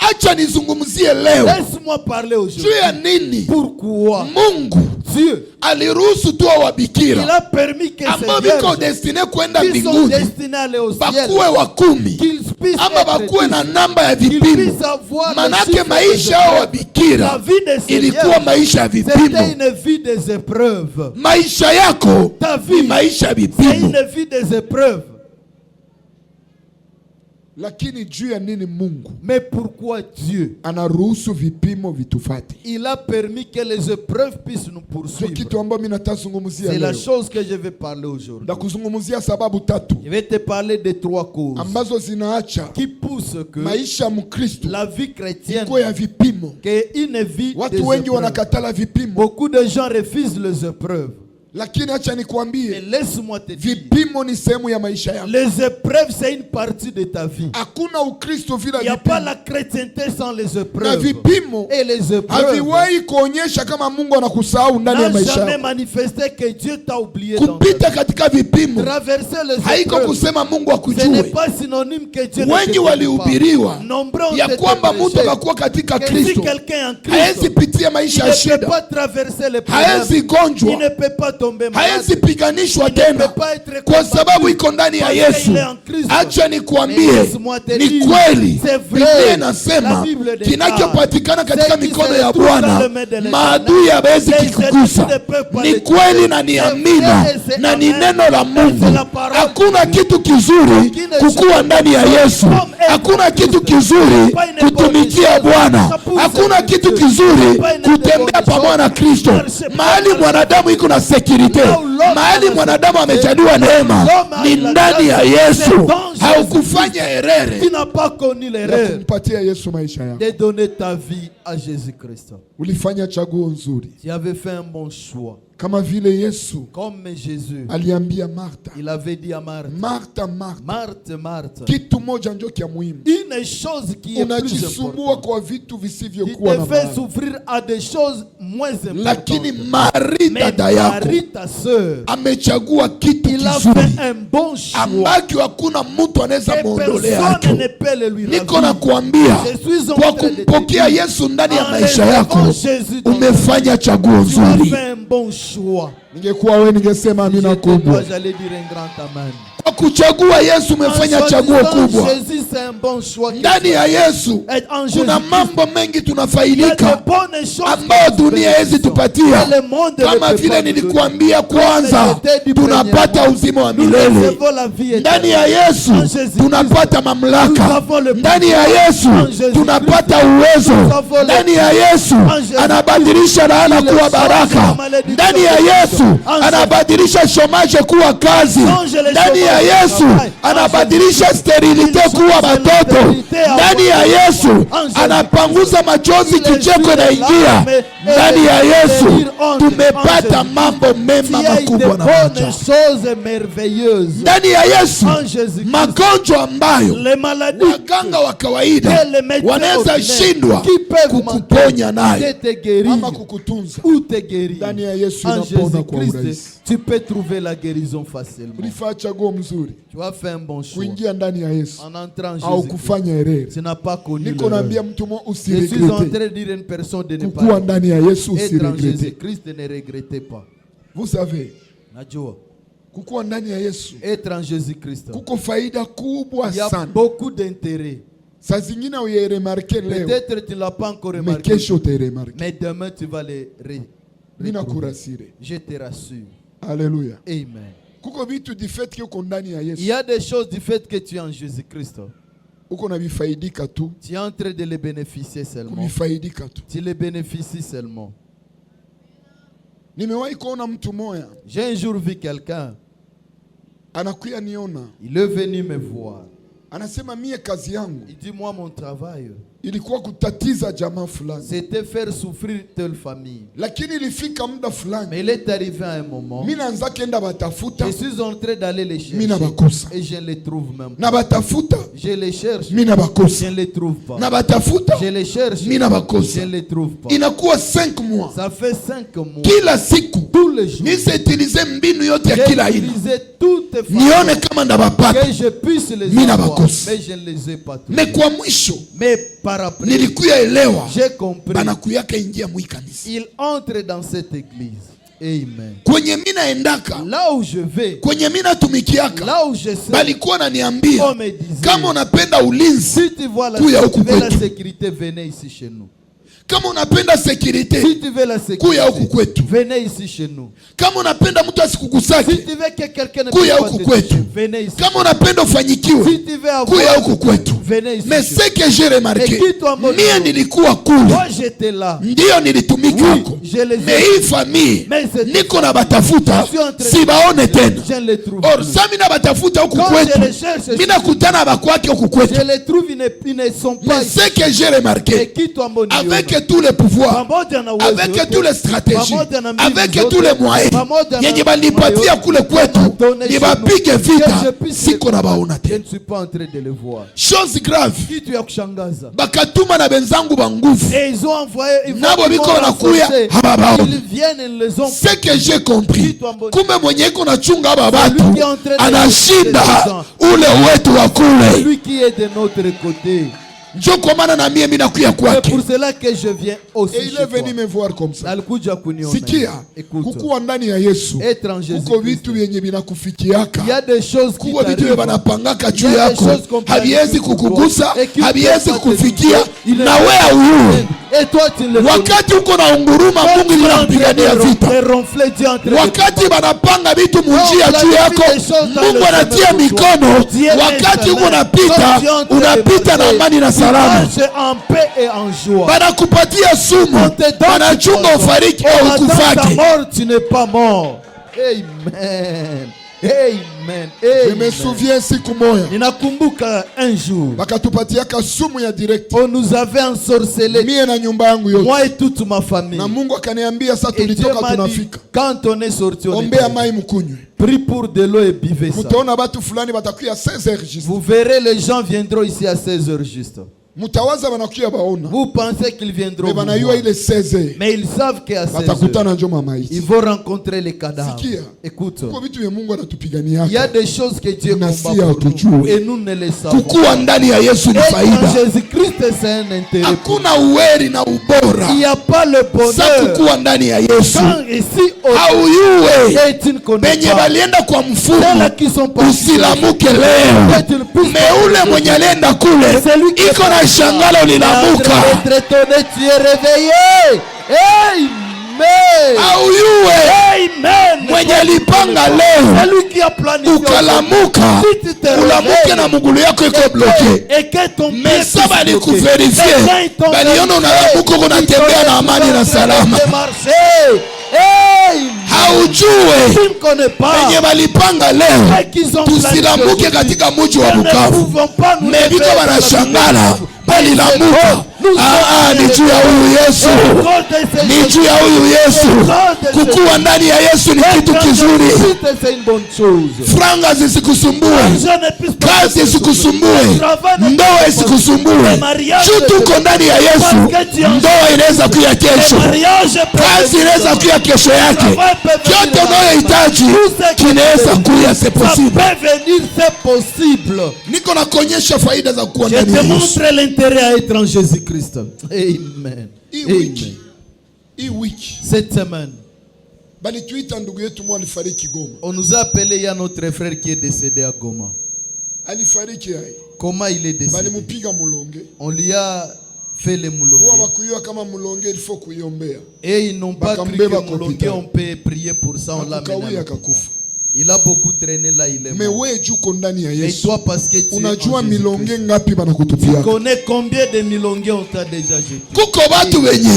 Acha nizungumzie leo Laisse-moi parler juu aujourd'hui. ya nini Pourquoi Mungu Dieu, aliruhusu tu il wabikira a permis que ambao ces biko vierges destine kwenda qui sont mbinguni destinés à aller au ciel, bakuwe wa 10 qu'ils puissent ama être bakuwe na 10, namba ya qu'ils vipimo. puissent avoir le Manake chiffre des maisha yao épreuves. La wabikira vie de ces ilikuwa vierges, maisha ya c'était vipimo. une vie des épreuves. Maisha yako Ta ni vie, maisha ya c'est vipimo. une vie des épreuves. Lakini juu ya nini Mungu Mais pourquoi Dieu, anaruhusu vipimo vitufate? il a permis que les épreuves puissent nous Ndio poursuivre? kitu ambacho mimi natazungumzia C'est la leo. chose que je vais parler aujourd'hui. Ndakuzungumzia sababu 3 Je vais te parler de 3 causes ambazo zinaacha qui poussent que maisha ya Mkristo la vie chrétienne, iko ya vipimo. que une vie des Watu wengi épreuves. wanakatala vipimo, Beaucoup de gens refusent les épreuves. lakini acha Et nikwambie, laisse-moi te dire, vipimo ni sehemu ya maisha yako. les épreuves, c'est une partie de ta vie. Hakuna Ukristo bila Il n'y a pas vipimo, la chrétienté sans les na épreuves. vipimo Et les épreuves haviwahi kuonyesha kama Mungu anakusahau ndani ya n'ont maisha jamais yako. manifesté que Dieu t'a oublié dans ta Kupita vie. katika vipimo Traverser les haiko épreuves, kusema Mungu ce n'est akujue. pas synonyme que Dieu ne te Wengi connaît walihubiriwa pas. Nombreux ont ya été kwamba mtu prêchés akakuwa katika que si Kristo quelqu'un est en haezi Christ, pitia il maisha ya ne peut shida, pas traverser les haezi problèmes. Il gonjwa ne peut pas tomber malade. haezi piganishwa Il ne tena peut pas être kwa sababu iko ndani ya parce Yesu. qu'il est en Christ. Acha nikwambie, Mais laisse-moi te ni dire, kweli c'est vrai. Biblia La inasema Bible déclare, kinachopatikana katika ce qui mikono se ya retrouve dans Bwana le main de l'Éternel, maadui hawezi les kikugusa. ennemis ne peuvent pas Ni les kweli toucher. na ni C'est amina vrai, c'est na ni amen. neno la Mungu. C'est la parole Hakuna de Dieu. kitu kizuri Aucune kukuwa chose ndani ya Yesu. comme être Hakuna en kitu Christ. kizuri Pas une kutumikia bonne chose. Bwana. Ça pousse Hakuna à kitu Dieu. kizuri Pas une kutembea bonne pamoja na chose. Kristo. Marche pas Mahali dans mwanadamu iko na security, Là où l'homme mahali a la mwanadamu sécurité, amejaliwa neema l'homme a ni la ndani ya grâce, Yesu. c'est dans Jésus. Haukufanya herere Tu n'as pas connu ya l'erreur kumpatia Yesu maisha yako. de donner ta vie à Jésus-Christ. Ulifanya chaguo nzuri, Tu avais fait un bon choix. kama vile Yesu Comme Jésus, aliambia Martha, il avait dit à Marthe, Martha, Martha, Marthe, Marthe, kitu moja ndio kia muhimu. une chose qui est plus Unajisumbua importante. kwa vitu Tu visivyokuwa na te fais maana, souffrir à des choses moins lakini importantes. Maria Mais dada yako Marie, ta sœur, amechagua kitu il a kizuri fait un bon choix. ambacho hakuna mtu anaweza Et muondolea personne ne yake. peut le lui Niko ravir. nakuambia, Je suis en kwa train de te kumpokea dire, Yesu ndani ya en maisha recevant yako Jésus dans umefanya chaguo tu as nzuri. fait un bon choix. Ningekuwa wewe ningesema Si amina j'étais kubwa. toi, j'allais dire un grand amen. Kwa kuchagua Yesu umefanya En chaguo choisissant kubwa. Jésus, c'est un bon choix. Ndani ya Yesu Et en kuna Jésus-Christ, mambo mengi il y a de tunafaidika bonnes choses ambayo que dunia hawezi nous tupatia. bénissons. Le monde ne Kama peut vile pas nous nilikuambia, donner. kwanza Comme c'était du tunapata premier uzima wa Nous milele recevons la vie ndani éternelle. ya Yesu, En Jésus-Christ, tunapata nous mamlaka avons le ndani ya pouvoir. Yesu, En Jésus-Christ, tunapata uwezo nous avons le ndani ya Yesu, En Jésus-Christ, anabadilisha laana il kuwa change baraka la malédiction ndani ya de Yesu, En anabadilisha shomaje kuwa kazi Change le ndani ya chômage au Yesu, travail. anabadilisha sterilite Il kuwa change watoto la stérilité à ndani ya watoto. Yesu, En Jésus-Christ, anapanguza machozi, il kicheko essuie les inaingia larmes et ndani ya les Yesu. rires honte. En Tumepata Jésus-Christ, mambo il y mema a eu de makubwa na bonnes maajabu choses merveilleuses. ndani ya Yesu. En Jésus-Christ, Magonjwa ambayo les maladies waganga wa kawaida que les médecins wanaweza ordinaires shindwa qui peuvent kukuponya manquer nayo de te guérir ama kukutunza, ou te guérir. ndani ya Yesu En inapona kwa urahisi. Jésus-Christ, tu peux trouver la guérison facilement. Ulifanya chaguo mzuri Tu as fait un bon choix. kuingia ndani ya Yesu En entrant en au Jésus-Christ, kufanya herere. tu n'as pas connu Niko l'erreur. naambia mtu mmoja Je suis en train usiregrete de dire à une personne de ne kukuwa pas ndani ya Yesu, être en usiregrete. Jésus-Christ, ne regrettez pas. Vous savez, Najua, kukuwa ndani ya Yesu être en Jésus-Christ, kuko faida kubwa il y a sana. beaucoup d'intérêt. Saa zingine uyeremarke leo, Peut-être tu ne l'as pas encore mais remarqué, kesho utaremarke. mais demain tu vas les Mimi retrouver. nakurasire. Je te rassure. Haleluya. Amen. Kuko vitu du fait que uko ndani ya Il Yesu y a des choses du fait que tu es en Jésus-Christ. uko na vifaidika tu, Tu es en train de les bénéficier seulement. kuvifaidika tu. Tu les bénéficies seulement. Nimewahi kuona mtu moya J'ai un jour vu quelqu'un, anakuya niona, il est venu me voir. anasema mie kazi yangu Il dit, moi mon travail, ilikuwa kutatiza jamaa fulani, c'était faire souffrir telle famille. lakini ilifika muda fulani Mais il est arrivé à un moment, mimi naanza kenda batafuta, je suis en train d'aller les chercher. mimi nabakosa, Et je ne les trouve même pas. na batafuta, Je les cherche, mimi nabakosa, je ne les trouve pas. na batafuta, Je les cherche, mimi je nabakosa. ne les trouve pas. Inakuwa 5 mois, Ça fait 5 mois. kila siku Tous les jours, nisetilize mbinu yote ya j'ai kila aina, utilisé toutes les nione façons kama ndabapata. que je puisse les Mina avoir, bakosa. mais je ne les ai pas tous. Me kwa mwisho Mais par après, nilikuya elewa j'ai compris. banakuyaka ingia mwi kanisa Il entre dans cette église. Amen. kwenye mimi naendaka, Là où je vais, kwenye mimi natumikiaka, là où je sais, balikuwa naniambia on me disait, kama unapenda ulinzi, si tu vois kuya huku si tu veux la kwetu. sécurité, venez ici chez nous. Kama unapenda security, Si tu veux la kuya huku sécurité, kwetu. venez ici chez nous. Kama unapenda mtu Si asikugusake, tu veux que quelqu'un ne kuya puisse pas huku te kwetu. toucher, venez ici. Kama unapenda ufanyikiwe, Si tu veux kuya avoir, huku kwetu. venez ici. Mais chez ce que j'ai remarqué, Mais qui toi, mon mie Dieu? nilikuwa nous. kule, Moi j'étais là. ndio nilitumika Oui, huko, je les ai. mais hii famille Mais c'est- niko na batafuta, Je suis en train de- sibaone tena. Je ne les trouve Or plus. sa mina batafuta huku Quand kwetu, je les cherche, mimi nakutana bakwake huku kwetu. je les trouve, ils ne sont pas Mais ici. ce que j'ai Mais remarqué, qui toi, mon Dieu? avec tous les pouvoirs, Pamoja na uwezo avec wote, tous les stratégies, pamoja na mbinu avec zote, tous les moyens pamoja na yenye balipatia moyo, kule kwetu, donne chez nibapige nous, que je vita, puisse siko na baona Je tena. ne suis pas en train de les voir. Chose grave, Kitu ya kushangaza. bakatuma na benzangu ba nguvu, Et ils ont envoyé, ils nabo vont biko wanakuya renforcer. hababaona. Ils viennent, ils les ont. Ce que j'ai compris, kumbe mwenye iko nachunga aba batu Celui qui est en train de anashinda les gens. ule wetu wa kule. Celui qui est de notre côté. Njoo kwa maana na mimi nakuya C'est kwake. pour cela que je viens aussi Et il chez est venu toi. me voir comme ça. Alikuja kuniona. Sikia, Écoute. kukuwa ndani ya Yesu. Être en Jésus Kuko Christ. vitu vyenye vinakufikiaka. Il y a des choses qui Kuko vitu vyenye t'arrivent. vanapangaka juu Il y a des yako. choses qu'on planifie Haviwezi pour kukugusa, toi et qui haviwezi peuvent pas te kukufikia toucher. na wewe uyue. Et toi tu ne le Wakati uko na unguruma, Quand Mungu tu es en train linakupigania de vita. ronfler, Dieu est en train de Wakati banapanga vitu munjia Non, juu la yako, vie des choses dans Mungu le anatia chemin pour toi. mikono. Dieu met Wakati sa uko main. unapita, Quand Dieu est en train de unapita na marcher, amani na tu salama. marches en paix et en joie. Banakupatia sumu, On te donne banachunga du ufariki poison. au On attend ta ukufake. mort, tu n'es pas mort. Amen. Amen. Je me Amen. souviens siku moya Ninakumbuka un jour, bakatupatiaka sumu ya direct, on nous avait ensorcelé, mie na nyumba yangu yote, moi et toute ma famille. na Mungu akaniambia sasa Et Dieu tulitoka m'a dit, tunafika, quand on est sorti, on est ombea prêt. mai mkunywe. Prie pour de l'eau et buvez ça. Mutaona batu fulani batakuya 16h juste, Vous verrez, les gens viendront ici à 16h juste. mutawaza banakuya baona, Vous pensez qu'ils viendront me vous banayua voir. ile 16h Mais ils savent qu'à 16h, batakutana njo ils mamaiti. vont rencontrer les cadavres. Sikia. Écoute, Kuko vitu vya Mungu il y a anatupiganiaka. des choses que Dieu Na combat si pour nous hatujui. et nous ne les savons Kukuwa pas. ndani ya Yesu ni Et en faida. Jésus-Christ, c'est un intérêt. pour Hakuna uweri na ubora nous. Il n'y a pas le sa bonheur. kukuwa ndani ya Yesu. Quand ici, Hauyue et tu ne connais benye pas. balienda kwa mfumu, Ceux-là qui sont partis, usilamuke leo. et tu ne puisses Me pas ule te mwenye lever. alienda kule Celui qui iko na shangala est en ulilamuka. train d'être étonné, tu es réveillé. Amen. Hauyue Amen. mwenye alipanga leo Celui qui a planifié ukalamuka, si tu te ulamuke na mugulu yako iko bloke. et que ton pied Mais ça puisse bali bloquer. kuverifie, Mais quand ils t'ont baliona vérifié, unalamuka uko unatembea na amani na salama. marcher. Amen. Haujue Tu ne connais pas. benye balipanga leo Et qu'ils ont tusilamuke planifié. katika muji wa Nous ne Bukavu. pouvons pas nous Mebiko lever dans la banashangala Bukavu. balilamuka. Nous sommes Ni juu ya huyu Yesu, ni juu ya huyu Yesu. Kukuwa ndani ya Yesu ni kitu kizuri. C'est une bonne chose. Franga zisikusumbue, kazi isikusumbue, ndoa isikusumbue. Juu tuko ndani ya Yesu, ndoa inaweza kuya kesho, kazi inaweza kuya kesho yake, kyote unayohitaji kinaweza kuya. C'est Ça possible. peut venir, c'est possible. Niko nakuonyesha faida za kuwa Je ndani ya te Yesu. montre l'intérêt à être en Jésus-Christ. Amen. Hii Amen. wiki, hii wiki Cette semaine, balituita ndugu yetu mmoja alifariki Goma. on nous a appelé, il y a notre frère qui est décédé à Goma. Alifariki hai, Comment il est décédé? balimupiga mulonge. On lui a fait le Huwa moulongue. bakuyua kama mulonge ilifo kuiombea. Et ils n'ont pas cru que Bakambeba moulongue, hôpital. on peut prier pour ça, on l'a mené à Akukawia l'hôpital. akakufa. Il a beaucoup traîné là, il est Me mort. wewe juko ndani ya Et Yesu. toi, parce que tu es en Unajua Jésus-Christ, milonge ngapi tu banakutupia? connais combien de milongues on t'a déjà jeté? Kuko batu wenye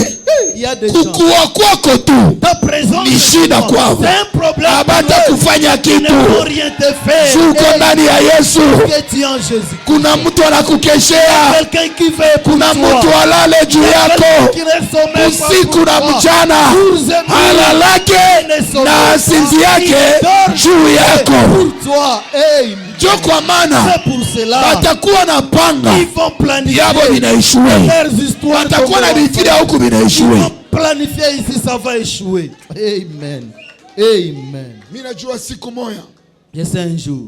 Il y a des gens. kukuwa kwako tu Ta présence ni shida kwao, c'est un problème. abata kufanya Qui ne kitu. peut rien te faire. Juko ndani ya Yesu. Que tu es en Jésus. Kuna mtu anakukeshea, Quelqu'un qui veut pour kuna toi. mtu alale juu Quelqu'un yako qui ne sommeille pas usiku pour na toi. mchana, Jours et nuits. halalake na asinzi yake juu yako. Pour toi. Hey, Jo kwa maana c'est pour cela. batakuwa na panga Ils vont planifier yabo vinaishue, leurs histoires. batakuwa na comme vivile ça. huku Ils vinaishue. vont planifier ici, ça va échouer. Amen. Amen. Mimi najua siku moya Je sais un jour,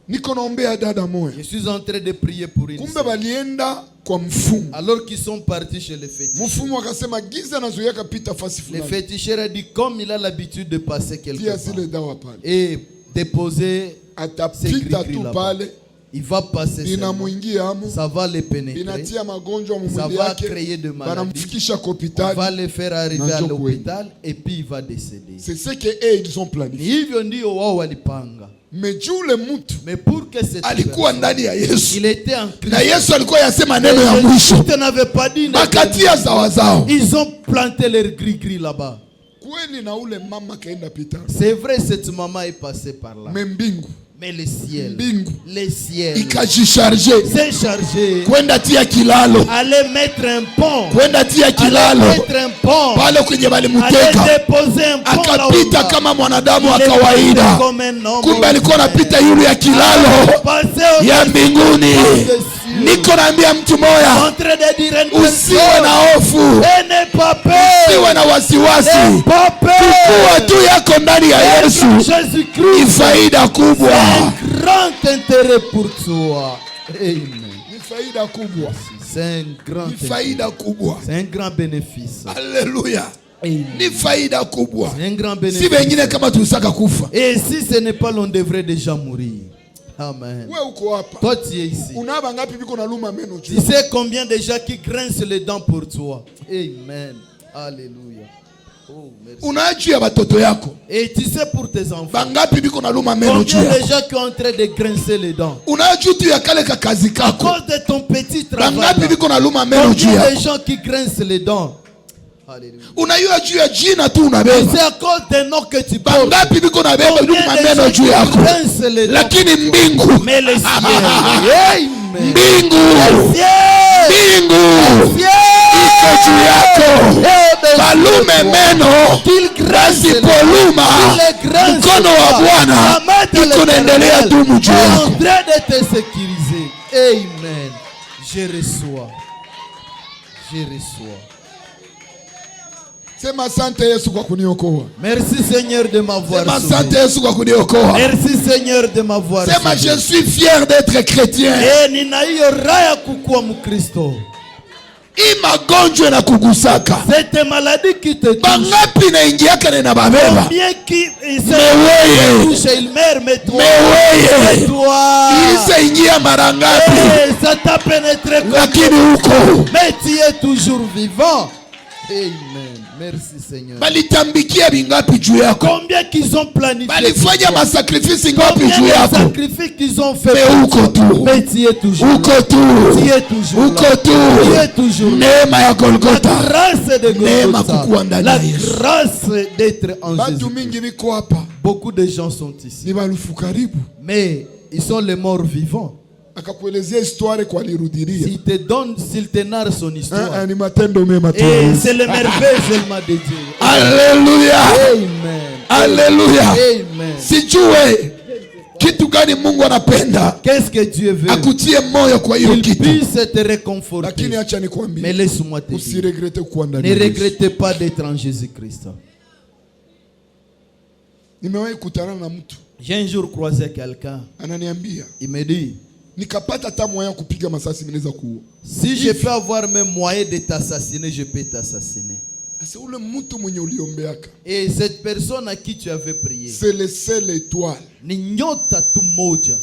niko naombea dada moya, je suis en train de prier pour une kumbe sœur. balienda kwa mfumu. Alors qu'ils sont partis chez le féticheur. Mfumu akasema giza nazuia kapita fasi Le fulani, féticheur a dit, comme il a l'habitude de passer quelque tia part zile dawa pale, et déposer, atapita tu là-bas. pale, il va passer seulement. inamuingia amu, Ça va les pénétrer. inatia magonjwa Ça mwili va yake, créer de maladies. banamfikisha kwa On va hospitali. les faire arriver à Nanjo l'hôpital et puis il va décéder. C'est ce que ils ont Ni planifié. hivyo ndio wao walipanga. Mais jule mtu Mais pour que cette alikuwa personne, ndani ya Yesu, il était en na Christ. Yesu alikuwa yasema neno ya mwisho, Jésus n'avait pas dit. bakatia zawa zao. Ils ont planté leur gris-gris là-bas. Kweli na ule mama kaenda pita, C'est vrai, cette maman est passée par là. me mbingu Mais le ciel, mbingu les ciels, ikajisharge s'est chargé. kwenda tia kilalo, Allez mettre un pont. kwenda tia Allez kilalo mettre un pont. pale kwenye Allez balimuteka, déposer un pont là-haut. akapita kama mwanadamu wa Il est kawaida, passé comme un homme kumbe alikuwa ordinaire. anapita yulu ya kilalo Passé au ya mbinguni. dessus. Niko naambia mtu moya, En train de dire une usiwe personne. na hofu, Et n'aie pas usiwe peur. na wasiwasi. N'aie pas Kuwa peur. tu yako ndani ya Yesu ni Jésus-Christ, faida kubwa, un grand intérêt pour toi. Amen. ni faida kubwa. C'est un grand Ni faida kubwa. C'est un grand bénéfice. Haleluya. Amen. Ni faida kubwa. C'est un grand Si bénéfice. wengine kama tulisaka kufa. Et si ce n'est pas, l'on devrait déjà mourir. Amen. Wewe uko hapa. Toi, tu es ici. Unaba ngapi biko na luma meno Tu sais combien de gens qui grincent les dents pour toi. Amen. Alléluia. Oh, merci. Unaachi ya batoto yako. Et tu sais pour tes enfants. Bangapi biko na luma meno Combien yako. de gens qui sont en train de grincer les dents. Unaachi tu ya kale ka kazi À kako. cause de ton petit travail. Bangapi biko na luma meno Combien yako. de gens qui grincent les dents. Alléluia. Unayua juu ya jina tu C'est unabeba. à cause des noms que tu portes. Bangapi biko na beba Combien luma de meno gens juu qui yako. grincent les dents. Lakini mbingu. Mais le ciel. Amen. Mbingu. Le ciel. Mbingu. Iko juu yako. Balume meno. Rasipoluma. Mkono wa Bwana iko naendelea tu mjuu yako. En train de te sécuriser. Amen. Je reçois. Je reçois. Sema asante Yesu kwa kuniokoa. Merci Seigneur de m'avoir Sema sauvé. asante Yesu kwa kuniokoa. Merci Seigneur de m'avoir Sema sauvé. je suis fier d'être chrétien. Nina hiyo raha kukuwa Mkristo. Hii magonjwa na kugusaka. Cette maladie qui te touche. Bangapi na ingiaka na babeba. Combien qui Meweye. touche il meurt mais toi. Meweye. Toi. Ilisa ingia mara ngapi? Ça t'a pénétré comme Lakini huko. mais tu es toujours vivant. Amen. Merci Seigneur. Balitambikia bingapi juu yako? Combien qu'ils ont planifié. Balifanya masakrifisi ngapi Combien juu de yako? sacrifices qu'ils ont fait. Mais uko tu. Mais tu es toujours là. Uko tu. Tu es toujours Uko là. tu. Tu es toujours là. Neema ya La Golgotha. grâce de Neema Golgotha. kukuwa ndani La ya Yesu. grâce d'être en Batu Jésus. mingi biko hapa. Beaucoup de gens sont ici. Ni balufu karibu. Mais ils sont les morts vivants. Akakuelezea histoire kwa lirudiria. S'il te narre son histoire. Ni matendo mema tu. Et c'est le merveille seulement de Dieu. Haleluya. Amen. Haleluya. Amen. Sijue kitu gani Mungu anapenda Qu'est-ce que Dieu veut? akutie moyo kwa hiyo Il kitu. puisse te réconforter. Lakini acha nikwambie. Mais laisse-moi te dire. Usiregrete kuwa ndani. Ne regrettez pas d'être en Jésus-Christ. Nimewahi kutana na mtu. J'ai un jour croisé quelqu'un. Ananiambia. Il me dit. Nikapata hata moyo kupiga masasi minaweza kuua. Si je peux avoir même moyen de t'assassiner, je peux t'assassiner. Asa ule mtu mwenye uliombeaka. Et cette personne à qui tu avais prié. C'est le seul étoile. Ni nyota tu moja.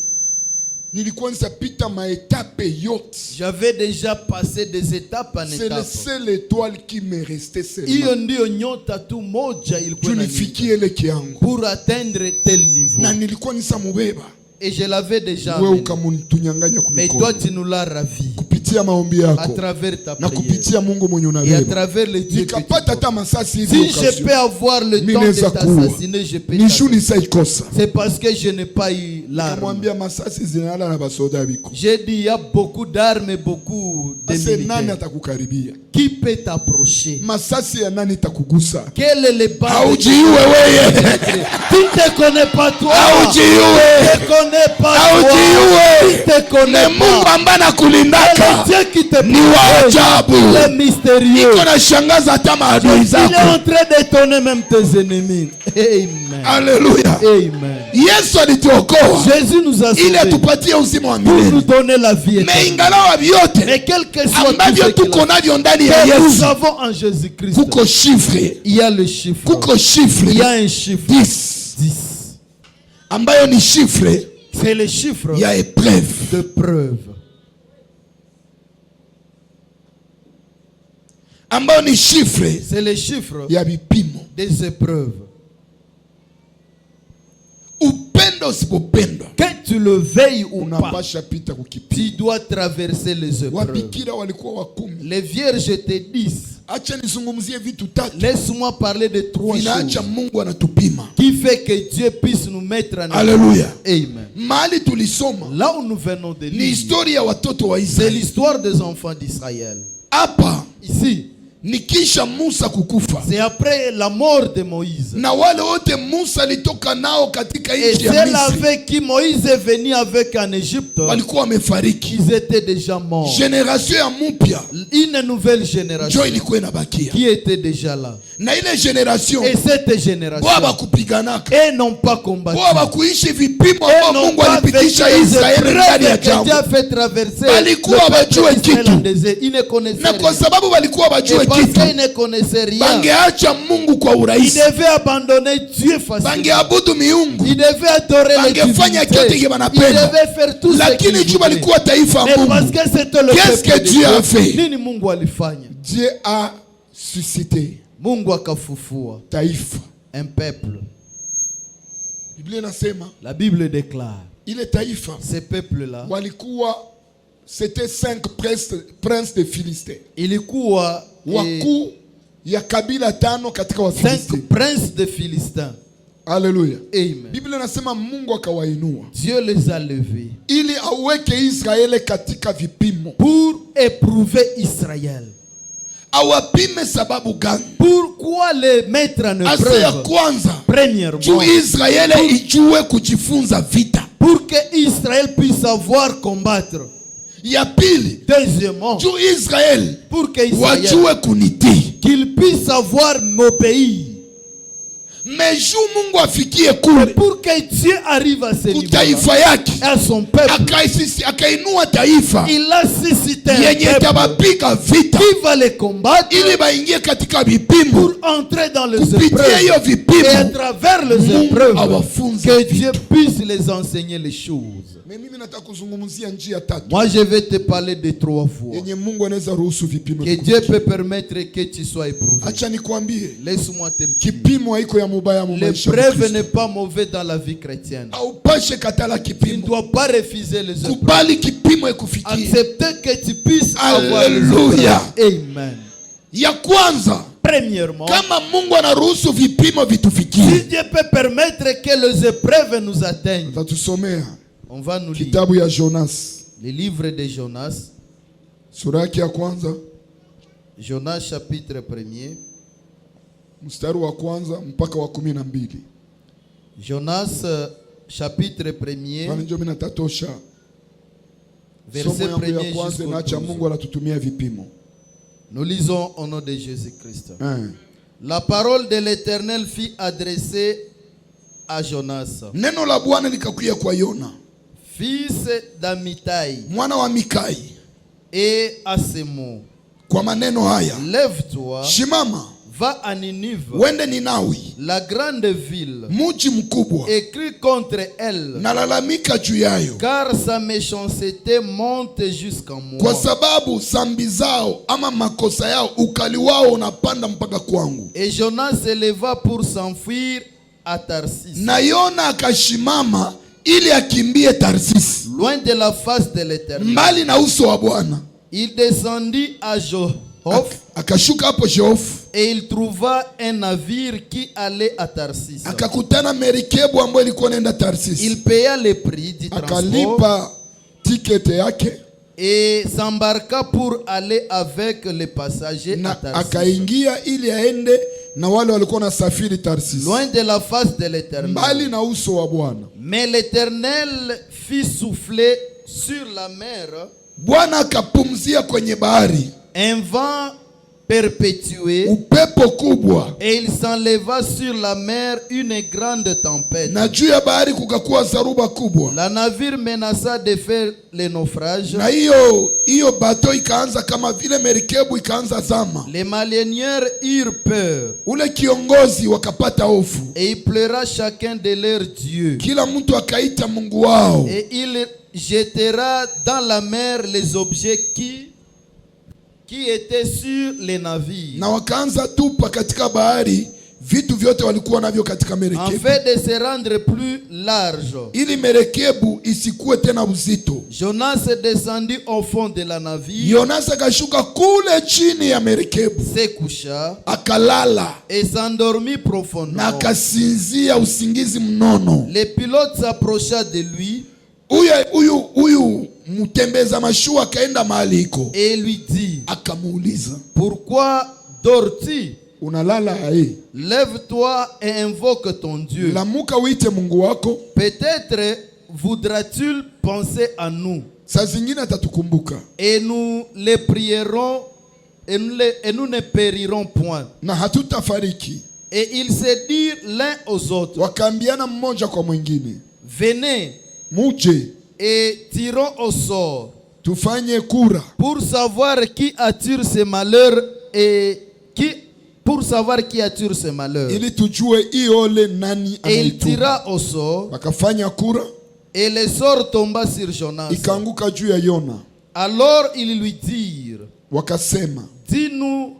Nilikuwa nisapita maetape yote. J'avais déjà passé des étapes en C'est le étapes. seul étoile qui me restait seulement. Hiyo ndio nyota tu moja ilikuwa Tunifikie ile kiangu. pour atteindre tel niveau. Na nilikuwa nisamubeba. Et je l'avais déjà Wewe amené. ukamunitunyanganya Mais kumikono. toi tu nous l'as ravi. Kupitia maombi À yako. travers ta Na prière. kupitia Mungu mwenye Et à unabeba. travers les dieux que tu Nikapata hata masasi hivi Si je ukasio. peux avoir le temps de Minaweza kuua. t'assassiner, je peux Nishu t'assassiner. nisaikosa. C'est parce que je n'ai pas eu l'arme. Namwambia masasi zinalala na basoda biko. J'ai dit, il y a beaucoup d'armes et beaucoup de Ase nani militaires. atakukaribia? Qui peut t'approcher? Masasi ya nani takugusa? Quel est le bas? Haujiue wewe. Tu ne te connais pas toi. Haujiue. Tu ne connais pas toi. Haujiue. Tu te connais Ne Mungu pas. ambaye Et anakulindaka le Dieu qui te ni wa ajabu. le mystérieux. Iko na shangaza hata maadui Il est zako. en train d'étonner même tes ennemis. Amen. Haleluya. Amen. Yesu alituokoa Jésus nous a ili sauvés atupatie uzima wa pour nous milele. donner la vie Mais éternelle. ingalawa vyote Mais quel que soit tout ambavyo ce tuko navyo ndani ya que nous Yesu, avons en Jésus-Christ, kuko chiffre, il y a le chiffre. kuko chiffre Il y a un chiffre 10 10. ambayo ni chiffre C'est le chiffre ya épreuve. de preuve. Ambayo ni chiffre C'est le chiffre ya vipimo. des épreuves. Upendo usipopendwa Que tu le veilles ou pas, unapasha pita kukipimo. tu dois traverser les épreuves. Wabikira walikuwa wakumi. Les vierges te disent, Acha nizungumzie vitu tatu laisse-moi parler de trois vinaacha choses Mungu anatupima. qui fait que Dieu puisse nous mettre en Haleluya. Amen. Mahali tulisoma Là où nous venons de ni lire, historia ya watoto wa c'est Israeli. l'histoire des enfants d'Israël. Hapa Ici, ni kisha Musa kukufa. C'est après la mort de Moïse. Na wale wote Musa alitoka nao katika Et nchi ya ceux Misri avec qui Moïse est venu avec en Égypte, walikuwa wamefariki. ils étaient déjà morts. Generation ya mpya Une nouvelle génération ndio ilikuwa inabakia. qui était déjà là. Na ile generation Et cette génération, baba kupiganaka, elles n'ont pas combattu. baba kuishi vipimo Elles ambao n'ont Mungu pas vécu alipitisha les Israeli ndani ya épreuves que Dieu jangwa. a fait traverser Balikuwa le peuple wajue d'Israël kitu. en désert. Ils ne connaissaient Na kwa rien. sababu walikuwa Et wajue parce kitu, qu'ils ne connaissaient rien, bangeacha Mungu kwa ils urahisi, devaient abandonner Dieu facilement. bangeabudu miungu, Ils devaient adorer les bangefanya divinités. kyote Ils wanapenda. devaient faire tout ce Lakini qu'ils juu voulaient. walikuwa taifa Mais parce Mungu, que c'était le qu'est-ce peuple que de Dieu a Dieu. fait? Nini Mungu alifanya? Dieu a suscité Mungu akafufua taifa. un peuple. Biblia inasema La Bible déclare, ile taifa ces peuples-là, walikuwa, c'était 5 princes de Philistins, ilikuwa wakuu ya kabila 5 katika Wafilisti. 5 princes de Philistins. Haleluya. Amen. Biblia inasema Mungu akawainua Dieu les a levés ili aweke Israeli katika vipimo. pour éprouver Israël. Awapime sababu gani? Pourquoi les mettre en Asa ya épreuve? kwanza, Premièrement, juu Israeli ijue kujifunza vita. pour que Israël puisse savoir combattre. Ya pili, Deuxièmement, juu Israeli pour que Israël wajue kunitii. qu'il puisse savoir m'obéir. Mais juu Mungu afikie kule Pour que Dieu arrive à ce niveau kutaifa yake, à son peuple, akainua taifa il a suscité un yenye peuple tabapiga vita qui va les combattre ili baingie katika vipimo. pour entrer dans les Kupitia hiyo épreuves. Et à vipimo travers les Mungu épreuves, awafunze que vita. Dieu puisse les enseigner les choses. Mais mimi nataka kuzungumzia njia 3 Moi, je vais te parler de 3 voies yenye Mungu anaweza ruhusu vipimo. que Dieu peut permettre que tu sois éprouvé. Acha nikwambie, Laisse-moi te dire. kipimo haiko ya mubaya mu maisha ya L'épreuve Kristo. n'est pas mauvais dans la vie chrétienne. Haupashe katala Tu ne kipimo, dois pas refuser les épreuves. kubali kipimo ikufikie. Accepter que tu puisses avoir les Alléluia. épreuves. Amen. Ya kwanza, Premièrement, kama Mungu anaruhusu vipimo vitufikie, si Dieu peut permettre que les épreuves nous atteignent, tatusomea on va nous lire kitabu ya Jonas le livre de Jonas, sura yake ya kwanza Jonas chapitre 1er, mstari wa kwanza mpaka wa 12. Jonas chapitre 1er, Kwani ndio mimi natatosha verset somo yangu ya 1er kwanza, jusqu'au naacha 12. Mungu anatutumia vipimo. Nous lisons au nom de Jésus-Christ. Eh. La parole de l'Éternel fut adressée à Jonas, Neno la Bwana likakuja kwa Yona fils d'Amitai, mwana wa Mikai et à ces mots: kwa maneno haya, lève-toi, shimama va à Ninive, wende Ninawi, la grande ville, muji mkubwa, écris contre elle, nalalamika juu yayo, car sa méchanceté monte jusqu'à moi. kwa sababu zambi zao ama makosa yao ukali wao unapanda mpaka kwangu. Et Jonas se leva pour s'enfuir à Tarsis, Na Yona akashimama ili akimbie Tarsisi, loin de la face de l'Éternel. mbali na uso wa Bwana. Il descendit à Johof Akashuka hapo Sheofu, et il trouva un navire qui allait à Tarsis. akakutana merikebu ambayo ilikuwa inaenda Tarsisi, Il paya le prix du transport akalipa tikete yake et s'embarqua pour aller avec les passagers à na Tarsis, akaingia ili aende na wale walikuwa na safiri Tarsisi, loin de la face de l'Éternel. mbali na uso wa Bwana. Mais l'Éternel fit souffler sur la mer Bwana akapumzia kwenye bahari un vent perpétué, upepo kubwa, et il s'enleva sur la mer une grande tempête. na juu ya bahari kukakuwa zaruba kubwa, La navire menaça de faire le naufrage. na hiyo bato ikaanza kama vile merikebu ikaanza zama. Les malénières eurent peur Ule kiongozi wakapata hofu, et il pleura chacun de leurs dieux. kila mtu akaita Mungu wao, Et il jettera dans la mer les objets qui étaient sur les navires, na wakaanza tupa katika bahari vitu vyote walikuwa navyo katika en merekebu, fait de se rendre plus large. ili merekebu isikuwe tena uzito. Jonas descendit au fond de la navire, Yonasa akashuka kule chini ya merekebu, se coucha akalala et s'endormit na profondément. akasinzia usingizi mnono. Le pilote s'approcha de lui Huyu mtembeza mashua akaenda mahali iko, et lui dit: akamuuliza, pourquoi dors-tu? Unalala hai. Lève-toi et invoque ton Dieu. Lamuka uite Mungu wako. Peut-être voudra-t-il penser à nous. Saa zingine atatukumbuka. Et nous les prierons et nous ne périrons point. Na hatutafariki. Et ils se dirent l'un aux autres, Wakaambiana mmoja kwa mwingine. venez Muje et tirons au sort tufanye kura pour savoir qui attire ce malheur et pour savoir qui attire ce malheur. ili tujue iole nani Et il anaituma. tira au sort Wakafanya kura, et le sort tomba sur Jonas. ikaanguka juu ya Yona. Alors ils lui dirent, Wakasema, dis-nous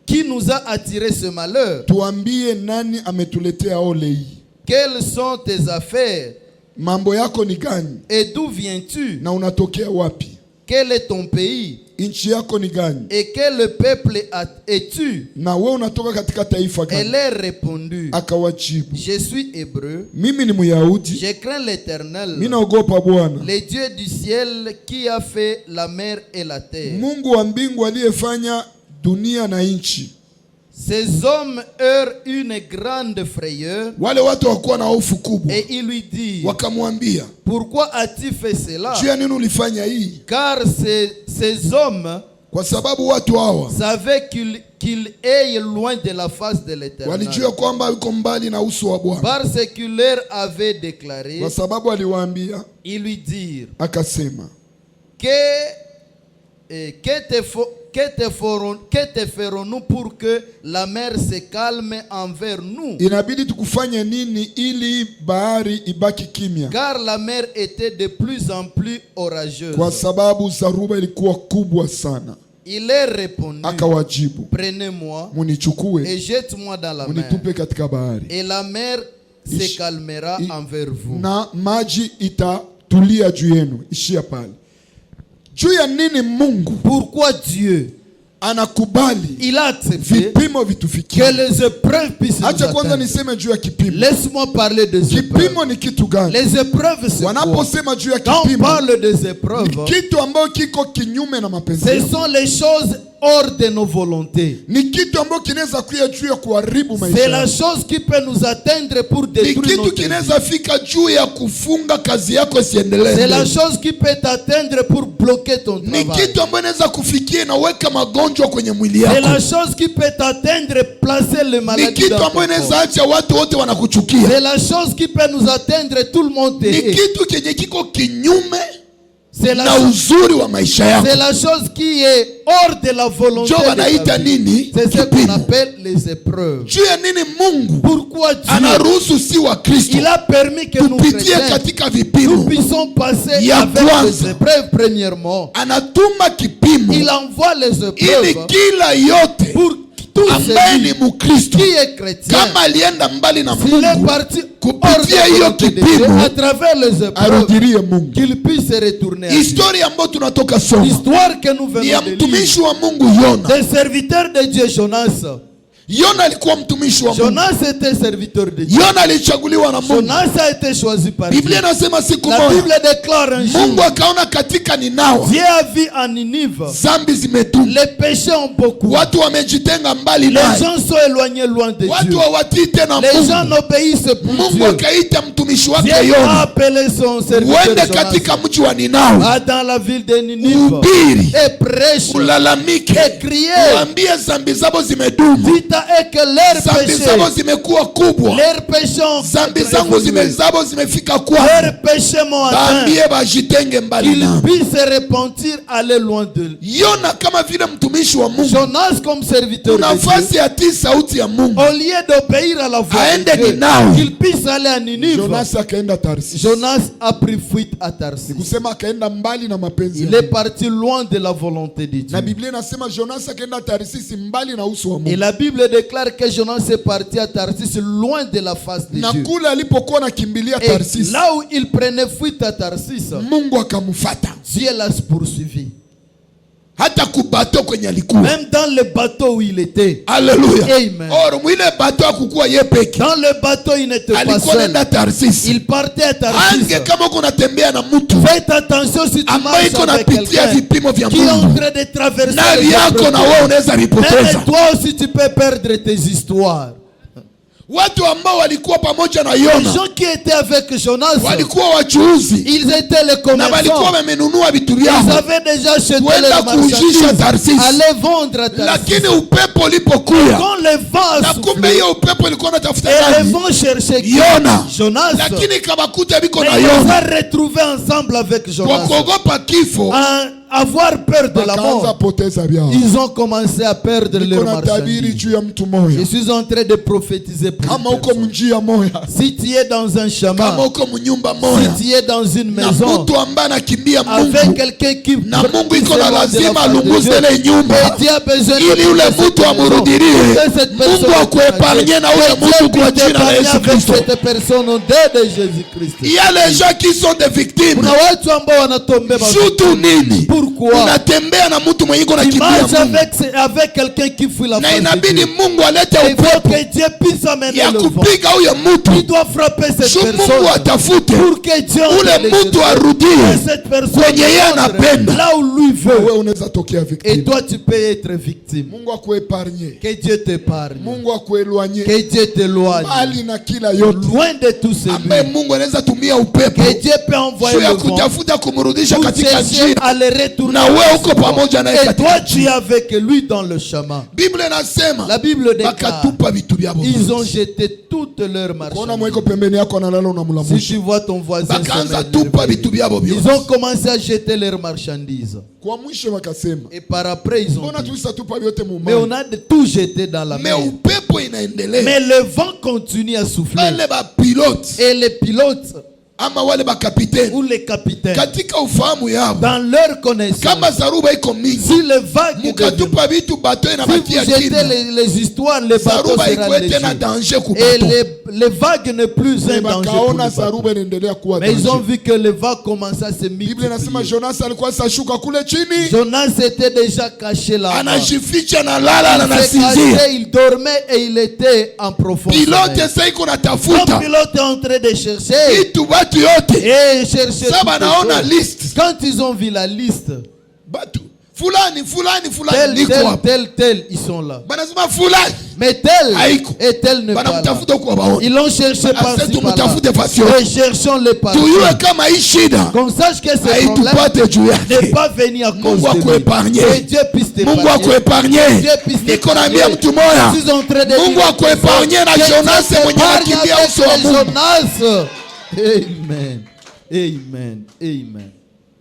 qui nous a attiré ce malheur? tuambie nani ametuletea ole hii? Quelles sont tes affaires? Mambo yako ni gani? Et d'où viens-tu? Na unatokea wapi? Quel est ton pays? Nchi yako ni gani? Et quel peuple es-tu? Na wewe unatoka katika taifa Elle gani? a répondu, Akawajibu, je suis hébreu, mimi ni Myahudi, je crains l'Éternel, mimi naogopa Bwana, le Dieu du ciel qui a fait la mer et la terre. Mungu wa mbingu aliyefanya dunia na nchi. Ces hommes eurent une grande frayeur Wale watu wakuwa na hofu kubwa, et ils lui dirent, wakamwambia, pourquoi as-tu fait cela? juu ya nini ulifanya hii? Car ces hommes Kwa sababu watu hawa savaient qu'il est loin de la face de l'Éternel, walijua kwamba yuko mbali na uso wa Bwana. parce qu'il leur avait déclaré. Kwa sababu aliwaambia, Ils lui dirent, akasema, que te ferons-nous pour que la mer se calme envers nous? inabidi tukufanye nini ili bahari ibaki kimya? Car la mer était de plus en plus orageuse. Kwa sababu zaruba ilikuwa kubwa sana. Il leur répondit, Akawajibu, prenez-moi et munichukue jette-moi dans la mer, munitupe katika bahari, et la mer se calmera envers vous. na maji itatulia juu yenu. Ishia pale. Juu ya nini Mungu Pourquoi Dieu anakubali il a accepté vipimo que vitufikie? les épreuves puissent nous Acha kwanza atteindre? niseme juu ya kipimo. Laisse-moi parler des épreuves. Kipimo ni kitu gani? Les épreuves, c'est quoi? Wanaposema juu ya Quand on kipimo, parle des épreuves, ni kitu ambayo kiko kinyume na mapenzi ce yako. sont les choses hors de nos volontés. Ni kitu ambayo kinaweza kuja juu ya kuharibu maisha C'est la yako. chose qui peut nous atteindre pour Ni détruire kitu notre vie. kinaweza fika juu ya kufunga kazi yako isiendelee. C'est la mbele. chose qui peut t'atteindre pour bloquer ton Ni travail. kitu ambayo inaweza kufikia inaweka magonjwa kwenye mwili C'est la yako. chose qui peut t'atteindre, placer les Ni maladies kitu dans ton ambayo inaweza corps. acha watu wote wanakuchukia. C'est la chose qui peut nous atteindre, tout le monde te Ni hait. kitu kenye kiko kinyume C'est la na chose. uzuri wa maisha yako. C'est la chose qui est hors de la volonté Ndio de wanaita ta vie. nini? C'est ce qu'on Kipimo. appelle les épreuves. Juu ya nini Mungu Pourquoi Dieu anaruhusu si wa Kristo il a permis que nous tupitie chrétiens katika nous vipimo? puissions passer Ya avec kwanza. les épreuves premièrement. Anatuma kipimo Il envoie les ili épreuves kila yote pour tous ambaye ni celui Mkristo qui est chrétien. kama alienda mbali na S'il est Mungu parti hors kupitia de hiyo la volonté de Dieu, kipimo à travers les épreuves, arudirie Mungu. qu'il puisse se retourner à Dieu. Historia ambayo tunatoka soma L'histoire que nous ni ya venons de lire mtumishi wa Mungu Yona. des serviteurs de Dieu, Jonas. Yona alikuwa mtumishi wa Mungu. Jonas était serviteur de Dieu. Yona alichaguliwa na Mungu. Jonas a été choisi par Dieu. Biblia inasema siku La moja Bible déclare un jour, Mungu akaona katika Ninawa Dieu a vu en Ninive, zambi zimetubu, les péchés ont beaucoup. watu wamejitenga mbali Les naye, gens sont éloignés loin de Dieu. watu hawatii tena Les gens Mungu. n'obéissent plus Mungu Dieu. akaita mtumishi wake Dieu a Yona, appelé son serviteur uende Jonas. katika mji wa Ninawa, Va dans la ville de Ninive uhubiri, et prêche ulalamike, et crier. uambie zambi zabo zimedumu, Dites à eux que leurs zambi zabo péchés, zimekuwa kubwa, leurs péchés ont zambi zangu évolué. zabo zimefika kwangu, Leurs péchés m'ont atteint. baambie bajitenge mbali Qu'ils nami. puissent se repentir, aller loin de lui. Yona kama vile mtumishi wa Mungu, Jonas comme serviteur de Dieu, nafasi ya tii sauti ya Mungu, au lieu d'obéir à la voix aende de Dieu, Ninawi. qu'il puisse aller à Ninive. Jonas akaenda Tarsis. Jonas a pris fuite à Tarsis. Kusema akaenda mbali na mapenzi Il ya est Mungu. parti loin de la volonté de Dieu. Na Biblia inasema Jonas akaenda Tarsis mbali na uso wa Et Mungu. la Bible déclare que Jonas est parti à Tarsis loin de la face de Na Dieu. kule alipokuwa nakimbilia Et Tarsis, là où il prenait fuite à Tarsis, Mungu akamfuata. Dieu l'a poursuivi. hata kubato kwenye alikuwa. Même dans le bateau où il était. Alléluia. Amen. Or mwile bato hakukuwa yeye peke. Dans le bateau, il n'était pas Alikuwa seul. nenda Tarsis. Il partait à Tarsis. Ange kama uko unatembea na mtu Faites attention si tu ambaye marches iko avec napitia quelqu'un vipimo vya qui est en Mungu. train de traverser Nali les yako na épreuves. wewe unaweza ripoteza. Même toi aussi tu peux perdre tes histoires. Watu ambao walikuwa pamoja na Les Yona gens qui étaient avec Jonas, walikuwa wachuuzi ils étaient les na walikuwa commerçants. wamenunua vitu Ils vyao avaient déjà acheté kwenda leurs kuujisha marchandises, Tarsis, allaient vendre à Tarsis. lakini upepo ulipokuya Quand le vent na a kumbe soufflé, hiyo upepo ilikuwa inatafuta et le nani? vent cherchait qui? Yona. Jonas. Lakini kabakuta biko Mais na ils se Yona sont retrouvés ensemble avec kwa Jonas. kuogopa kifo, À avoir peur de la wakaanza mort, poteza vyao. ils ont commencé à perdre Niko leurs na tabiri marchandises. juu ya mtu Je moya, suis en train de prophétiser pour kama une uko personne. mnjia moya, Si tu es dans un kama chemin, uko mnyumba moya si tu es dans une na maison, mtu ambaye anakimbia avec Mungu quelqu'un qui na Mungu qui iko se na loin de lazima la face de alunguze Dieu, ile nyumba et tu as besoin de ili ule cette mtu maison, amurudirie. que cette personne Mungu akuepargne na ule mtu kwa jina la Yesu avec Kristo. cette personne au nom de Jésus-Christ. Il y a les gens qui sont des victimes. Kuna watu ambao wanatombe Surtout nini? Pourquoi? Unatembea na mtu mwenye iko Tu nakimbia marches Mungu. avec quelqu'un qui fuit la Na face de inabidi Dieu. Mungu alete Il faut upepo que Dieu puisse amener ya le vent. kupiga huyo Il mtu. doit frapper cette Shu Mungu personne atafute pour que Dieu ule entre les mtu choses. arudie Que cette personne kwenye yeye entre anapenda. là où lui Wewe veut. unaweza tokea Et victime. toi tu peux être victime. Mungu akuepargne. Que Dieu t'épargne. Mungu akueloigne Que Dieu t'éloigne. mbali na kila yote Loin de tout ambaye celui. Mungu anaweza tumia upepo Que Dieu peut envoyer juu ya le vent kutafuta kumrudisha pour katika chercher njia. à le retourner. Na wewe uko pamoja naye Et katika toi tu es njia. avec lui dans le chemin. Biblia inasema La Bible déclare, wakatupa vitu vyao. ils ont jeté toutes leurs Kuona mweko marchandises. pembeni yako analala Si unamlamusha. tu vois ton voisin Bakaanza se tupa mettre, vitu vyao ils vyote. ont commencé à jeter leurs marchandises. Kwa mwisho wakasema, Et par après, ils ont mbona dit, tuisa tupa vyote mais on mumani? a de tout jeté dans la Mais mer. upepo inaendelea. Mais le vent continue à souffler. Wale ba pilote Et les pilotes ama wale ba kapiteni ou les capitaines, katika ufahamu yao, dans leur connaissance, kama zaruba iko mingi, si les vagues deviennent, mukatupa vitu bato si inabakia vous jetez kimya. les histoires, les bateaux Zaruba seront iko tena légers. danger Et kubato. les vagues n'est plus un danger pour Bakaona les bateaux. zaruba inaendelea kuwa Mais ils ont danger. vu que les vagues commençaient à se Biblia inasema multiplier. Jonas alikuwa sashuka kule chini, Jonas était déjà caché là-bas. anajificha na lala na Il s'est nasinzia. caché, il dormait et il était en profond sommeil. Pilote sasa iko Le natafuta pilote est en train de chercher vitu batu yote. et chercher Sasa toutes les banaona choses. list Quand ils ont vu la liste, batu fulani fulani fulani tel, niko tel, hapa, tel, tel, ils sont là. banasema fulani Mais tel haiko, et tel ne pas là. banamtafuta kwa baona. Ils l'ont cherché Ase par-ci tumtafute par-là. fasi yote, Et cherchons-les partout. tuyue kama hii shida Qu'on sache que ce problème haitupate juu n'est yake. pas venu à cause Mungu de lui. akuepargne. Et Dieu puisse Mungu t'épargner. akuepargne. Dieu puisse Niko naambia t'épargner. mtu moya, Je suis en train de Mungu dire akuepargne na que Dieu Jonas mwenye t'épargne anakimbia avec uso wa les Mungu. Jonas. Amen. Amen. Amen.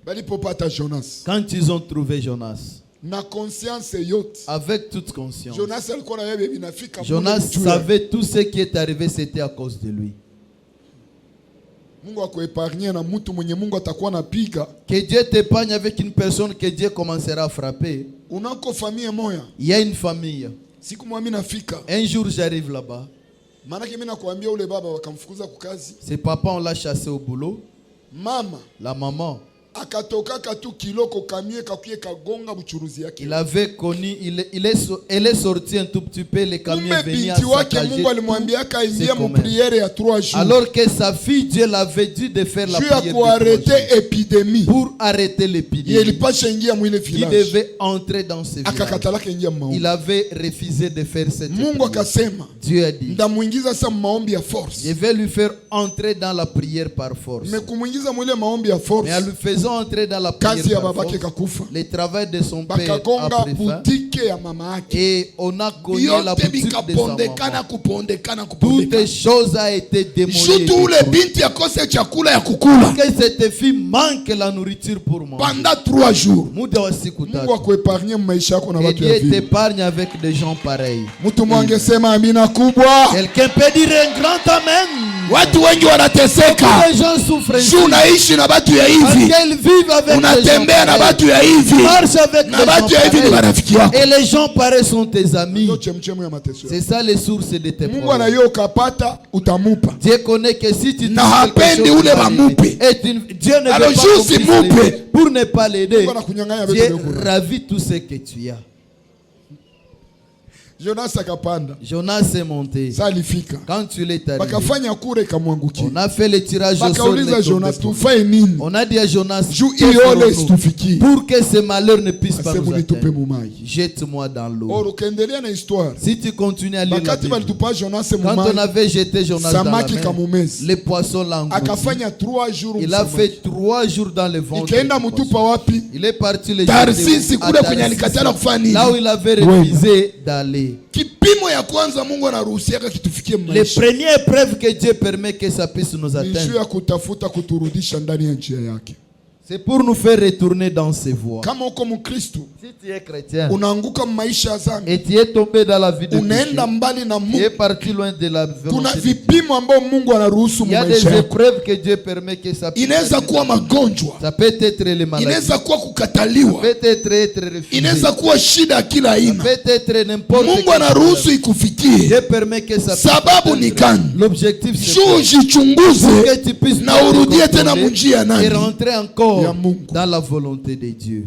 Balipopata Jonas Quand ils ont trouvé Jonas, na conscience yote, avec toute conscience, Jonas alikuwa na yeye binafika. Jonas savait tout ce qui est arrivé, c'était à cause de lui. Mungu akuepargne na mtu mwenye Mungu atakuwa napiga. Que Dieu t'épargne avec une personne que Dieu commencera à frapper. Unako famille moya, Il y a une famille. siku mwami nafika, Un jour, j'arrive là-bas. maana mimi nakwambia ule baba wakamfukuza kukazi, Ses papas, on l'a chassé au boulot. mama La maman, akatoka katu kiloko kamie kakuye kagonga buchuruzi yake. il avait connu, elle est sortie un tout petit peu, les camions Kumbe venaient à binti wake saccager Mungu alimwambia tout kaingia ses mu commerces. priere ya 3 jours Alors que sa fille, Dieu l'avait dit de faire la juu ya prière de 3 jours kuarete epidemie pour arrêter ye l'épidémie ilipasha ingia mwile qui village, devait entrer dans ce village. akakatalaka ingia maombi. Il avait refusé de faire cette Mungu prière. akasema Dieu a dit, ndamuingiza sa maombi ya force, je vais lui faire entrer dans la prière par force. me kumuingiza mwile maombi ya force, Mais en lui faisant entrer dans la kazi prière ya par babake force, kakufa, le travail de son père a bakagonga pris fin. butike ya mama yake, Et on a connu la yote boutique de sa bikapondekana maman. kupondekana Toutes kupondekana. les choses a été démolies. Shutu ule binti akose chakula ya kukula Que cette fille manque la nourriture pour moi. pendant 3 jours. Muda wa siku Mungu tatu. akuepargne maisha yako na Et watu ya Dieu vile. t'épargne avec des gens pareils. Mtu mwange sema amina kubwa. Quelqu'un peut dire un grand amen. Watu wengi wanateseka. Les gens souffrent ainsi. Unaishi na watu ya Parce hivi. qu'ils vivent avec les gens Unatembea na pareils. watu ya hivi. Marche avec Na les watu ya gens hivi ni pareils. marafiki yako. Et les gens pareils sont tes amis. Ndio chemchemu ya mateso. C'est ça les sources de tes Mungu problèmes. anayo ukapata utamupa. Dieu connaît que si tu Na trouves quelque hapendi chose ule pour bamupe. l'aider, et Dieu ne veut Alors, pas juste qu'on puisse mupe. l'aider. Pour ne pas l'aider, Mungu anakunyang'anya vitu Dieu vyako. ravit tout ce que tu as. Jonas akapanda. Jonas est monté. Sasa alifika. Quand tu l'es arrivé, Bakafanya kure kamwangukia. on a fait le tirage au sort. Bakauliza les Jonas tombes. tufae nini? On a dit à Jonas, Juu que iole ferons-nous situfikie. pour que ce malheur ne puisse pas Asema nous nitupe atteindre. mumai. Jette-moi dans l'eau. Oro ukiendelea na histoire. Si tu continues à lire la Wakati Bible, walitupa Jonas quand on mumai. avait jeté Jonas dans la Samaki mer, kamumezi. les poissons l'ont englouti. Akafanya 3 jours Il a msamaki. fait 3 jours dans le ventre. Ikaenda du mtupa poisson. wapi? Il est parti le Tarsisi jeter kule à kwenye Tarsisi, alikatala kufanya nini? là où il avait refusé d'aller. Kipimo ya kwanza Mungu anaruhusiaka kitufikie Les maisha. premières preuves que Dieu permet que ça puisse nous Ni juu atteindre, ya kutafuta kuturudisha ndani ya njia yake. c'est pour nous faire retourner dans ses voies. Kama uko Mkristo, Si tu es chrétien unaanguka maisha ya zambi, et tu es tombé dans la vie de unaenda péché, mbali na tu es Mungu. parti loin de la Kuna volonté de Dieu. vipimo ambao Mungu anaruhusu Il y a des maisha yako. épreuves que Dieu permet que ça puisse Inaweza kuwa magonjwa, Ça peut être les maladies, inaweza kuwa ça kukataliwa, peut être refusé, inaweza kuwa shida ya kila ça aina. peut être n'importe Mungu quel anaruhusu problème. ikufikie. Dieu permet que ça puisse Sababu ni atteindre. gani? L'objectif c'est Juu pour ujichunguze que tu puisses na te urudie tena contrôler munjia et nani rentrer ya encore Mungu. dans la volonté de Dieu.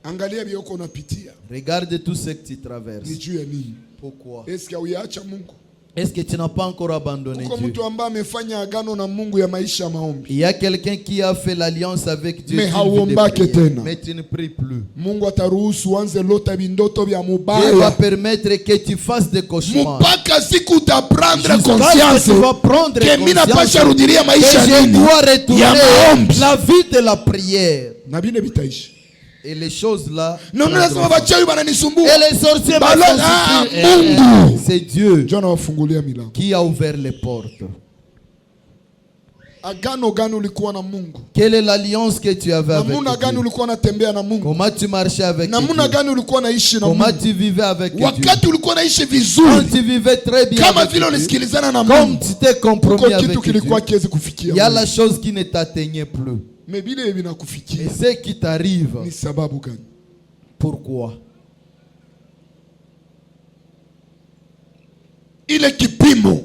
Angalia bioko unapitia Regarde tout ce que tu ni traverses. juu ya nini? Pourquoi? Eske hauiacha Mungu? Est-ce que tu n'as pas encore abandonné Uko Dieu? mtu ambaye amefanya agano na Mungu ya maisha ya maombi. Il y a quelqu'un qui a fait l'alliance avec Dieu. Mais qui vit de hauombake prière. tena. Mais tu ne pries plus. Mungu ataruhusu uanze lota vindoto vya Dieu va mubaya permettre que tu fasses des cauchemars. mpaka siku utaprendre Jusqu'à ce que conscience tu vas prendre ke mimi conscience napasha rudilia que maisha je nini dois ya retourner maombi la vie de la prière. na vile vitaishi. Et les choses là. Ndio nasema wachawi wananisumbua. Et les sorciers Balo- me Ah, constituent. Mungu. C'est Dieu Njoo nawafungulia milango. qui a ouvert les portes. Agano gani ulikuwa na Mungu? Quelle est l'alliance que tu avais avec Namuna gani Dieu? ulikuwa unatembea na Mungu? Comment tu marchais avec Namuna Dieu? gani ulikuwa naishi na Comment Mungu? tu vivais avec Dieu? Wakati ulikuwa naishi Quand vizuri tu vivais très bien kama avec vile Dieu, ulisikilizana na comme Mungu, tu t'es kuko compromis avec kitu Dieu, kilikuwa kiwezi il kufikia y a Mungu. la chose qui ne t'atteignait plus. Mais vile Et vinakufikia ce qui t'arrive, ni sababu gani? pourquoi? Ile kipimo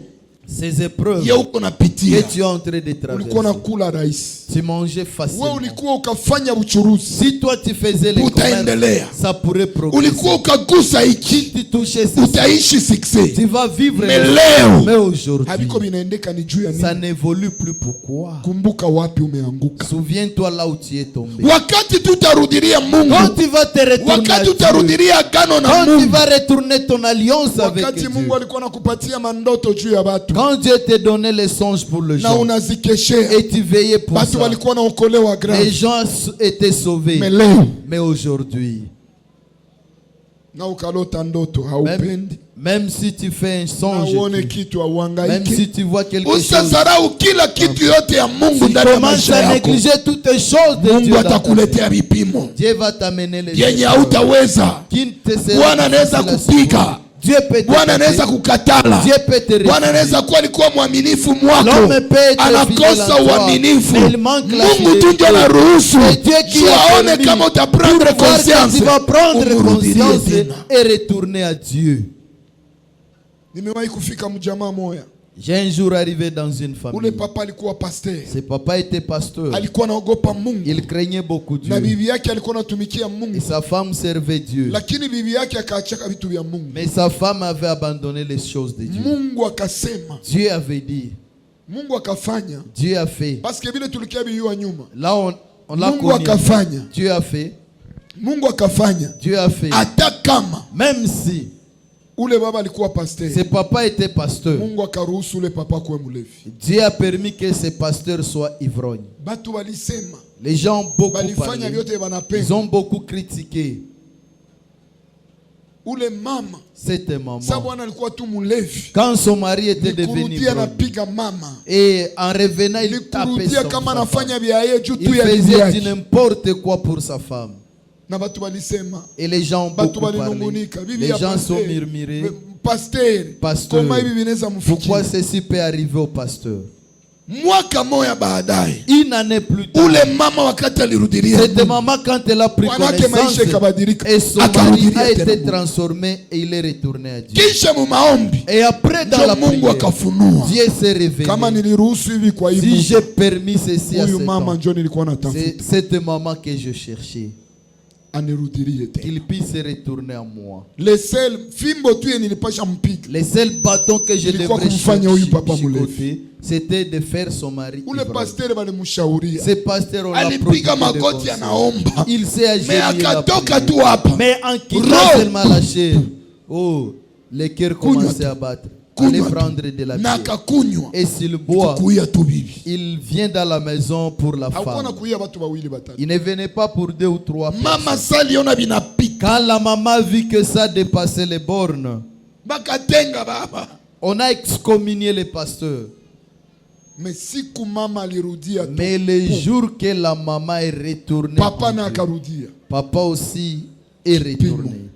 Ces épreuves ya uko napitia, que tu es en train de ulikuwa traverser, nakula rahisi, tu mangeais wewe facilement. ulikuwa ukafanya uchuruzi, Si toi tu faisais les utaendelea. commerces, ça pourrait progresser. ulikuwa ukagusa hiki, Tu touchais ceci, utaishi succès. tu vas vivre. Mais le- leo Mais aujourd'hui, habiko vinaendeka ni juu ya ça nini? n'évolue plus. Pourquoi? Kumbuka wapi umeanguka. Souviens-toi là où tu es tombé. Wakati tutarudilia Quand Mungu, tu vas te retourner à wakati Dieu, utarudilia agano na quand tu Mungu, vas retourner ton alliance avec wakati Dieu, Mungu alikuwa anakupatia mandoto juu ya watu quand Dieu te donnait les songes pour le na gens unazikeshea, et tu veillais pour watu ça, walikuwa naokolewa les grave. gens étaient sauvés. Mais leo Mais aujourd'hui, na ukalota ndoto même, haupendi, même si tu fais un na songe, uone kitu même hauhangaiki, si tu vois quelque chose, usisahau kila kitu yote ya Mungu tu ndani ya commences maisha à yako. négliger toutes les choses de Mungu Dieu dans ta vie. atakuletea vipimo Dieu va t'amener les yenye épreuves hautaweza. qui ne te seront Bwana anaweza difficiles à kupiga, supporter. Dieu peut te Bwana anaweza taper. kukatala, Dieu peut te Bwana refuser. anaweza kuwa alikuwa mwaminifu mwako, L'homme peut être anakosa fidèle en toi, uaminifu. mais il manque la Mungu tu fidélité. ndio anaruhusu C'est Dieu qui a aone permis kama pour utaprendre voir que conscience, tu vas prendre umurudilie conscience tena. et retourner à Dieu. Nimewahi kufika mjamaa moya, J'ai un jour arrivé dans une ule famille. papa alikuwa pasteur, Ce papa était pasteur. alikuwa anaogopa Mungu Il craignait beaucoup na Dieu. bibi yake alikuwa anatumikia Et Mungu, sa femme servait Dieu. lakini bibi yake akaachaka vitu vya Mungu. Mais sa femme avait abandonné les choses de Dieu. Mungu akasema, Dieu avait dit, Mungu akafanya, Dieu a fait. parce que vile tulikia biyua nyuma, Là, on l'a Mungu connu. akafanya, Dieu a fait. Mungu akafanya, Dieu a fait. hata kama Même si ule baba alikuwa pasteur, ce papa était pasteur, Mungu akaruhusu ule papa kuwe mlevi. Dieu a permis que ce pasteur soit ivrogne. Batu walisema, Les gens ont beaucoup balifanya parlé. vyote Ils wanapenda. ont beaucoup critiqué. Ule mama C'était maman. sa bwana alikuwa tu mlevi, Quand son mari était devenu nikurudia ivrogne, napiga mama, et en revenant, il tapait nikurudia son kama femme. anafanya vya yeye juu tu Il ya bibi faisait yake. du n'importe quoi pour sa femme. Na batu walisema, Et les gens ont batu beaucoup parlé. walinungunika, bibi Les ya gens sont pasteur, murmurés. Pasteur, Pasteur, koma hivi vinaweza pourquoi mfikia? ceci peut arriver au pasteur? Mwaka moja baadaye, Une année plus tard, ule mama wakati alirudilia cette maman, quand elle a pris wanake maisha connaissance, ikabadilika, et son mari akarudilia a tena été Mungu. transformé et il est retourné à Dieu. Kisha mu maombi Et après, dans la ndio Mungu prière, akafunua. Dieu s'est révélé. Kama niliruhusu hivi kwa Si hivi, j'ai permis ceci à huyu cet mama homme, ndio nilikuwa c'est natafuta cette maman que je cherchais, anirudilie tena. qu'il puisse retourner à moi. Le seul fimbo tu nilipasha mpiga Les seuls bâtons que je Ilikuwa devrais kumfanya huyu papa chicoter, c'était de faire son mari ule ivrogne. pasteur balimshauria, Ce pasteur, on l'a alipiga profité de magoti conseil. anaomba, Il s'est mais agenouillé la akatoka prière. tu hapa, Mais en quittant Roho. seulement la chair, oh, le cœur commençait à battre. Allez kunywa prendre tu de la na bière. akakunywa Et s'il boit, kuia tu bibi. il vient dans la maison pour la Hakuwa femme. nakuia watu wawili batatu. Il ne venait pas pour 2 ou 3 Mama saliona binapika, Quand la maman vit que ça dépassait les bornes, bakatenga baba. on a excommunié le pasteur. Mais siku mama alirudia tu, Mais le jour que la maman est retournée, papa en na Dieu, akarudia. papa aussi est retourné.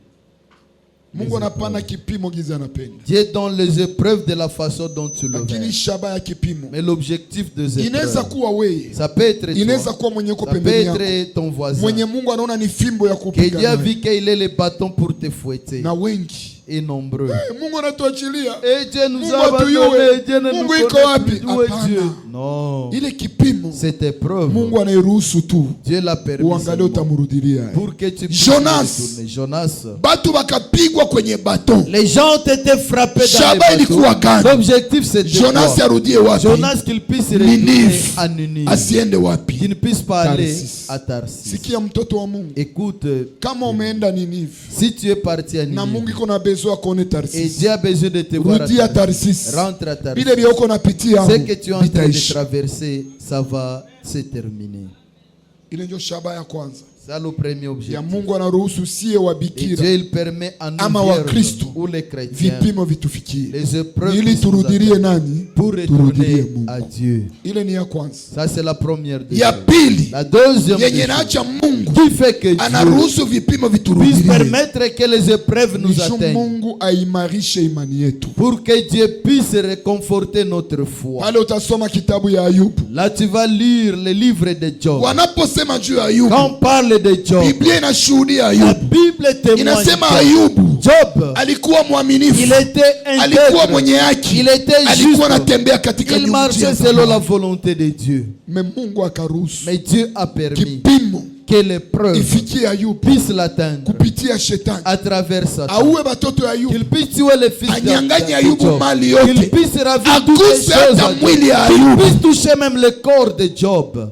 Mungu anapana kipimo giza anapenda, Dieu donne les épreuves de la façon dont tu le lakini veux. shaba ya kipimo Mais l'objectif des inaweza épreuves, kuwa wewe, ça peut être inaweza toi, kuwa mwenye uko ça peut pembeni yako, être ton voisin. mwenye Mungu anaona ni fimbo ya Que kupiga Dieu a nayo. vu qu'il est le bâton pour te fouetter. Na wengi Et nombreux. Mungu anatuachilia. Et Dieu nous Mungu a abandonnés. atuyue. Dieu ne nous Mungu iko connaît wapi? plus. Où est Hapana. Dieu? Non. Ile kipimo Cette épreuve, Mungu anairuhusu tu Dieu l'a permis uangalie seulement utamrudilia. pour que tu puisses Jonas. retourner. Jonas. Batu bakapigwa kwenye baton, Les gens ont été frappés dans shaba les ilikuwa bateaux. gani? L'objectif c'était Jonas quoi? arudie wapi? Jonas qu'il puisse retourner Ninive. à Ninive. Asiende wapi? Qu'il ne puisse pas aller Tarsis. à Tarsis. Sikia mtoto wa Mungu, Écoute, kama umeenda Ninive si tu es parti à na Mungu Ninive iko na besoin akuone et Tarsis, Dieu a besoin de te voir à rudia Tarsis, Tarsis. rentre à Tarsis. Bile bia uko napitia Ce que tu es en train de bitaishi. traverser, ça va se terminer. Ile ndio shaba ya kwanza C'est le premier ya objectif. Mungu, anaruhusu sie wa Et bikira Dieu il permet à nous ama wa vierges Kristo ou les chrétiens vipimo vitufikie les épreuves ili qui nous turudilie attendent nani? pour Turudilie retourner Mungu. à Dieu. Ile ni ya kwanza. Ça c'est la première des Ya choses. pili La deuxième des yenye choses naacha Mungu qui fait que Dieu anaruhusu vipimo puisse viturudilie permettre que les épreuves nous ni juu atteignent Mungu aimarishe imani yetu. pour que Dieu puisse réconforter notre foi. Pale utasoma kitabu ya Ayubu, Là tu vas lire le livre de Job. wanaposema juu ya Ayubu, Quand on parle de Job, Biblia inashuhudia la Ayubu, Bible témoigne inasema que Ayubu Job, alikuwa mwaminifu, il était alikuwa intègre, mwenye haki, il était alikuwa juste, anatembea katika il njia marchait za selon la Mungu. volonté de Dieu. Me Mungu akaruhusu Mais Dieu a permis kipimo que l'épreuve ifikie Ayubu puisse l'atteindre kupitia shetani, à travers Satan. auwe batoto ya Ayubu, Qu'il puisse tuer les fils anyanganye de Ayubu Job. mali Qu'il yote, puisse ravir toutes les aguse choses hata à Job. mwili ya Qu'il Ayubu. puisse toucher même le corps de Job.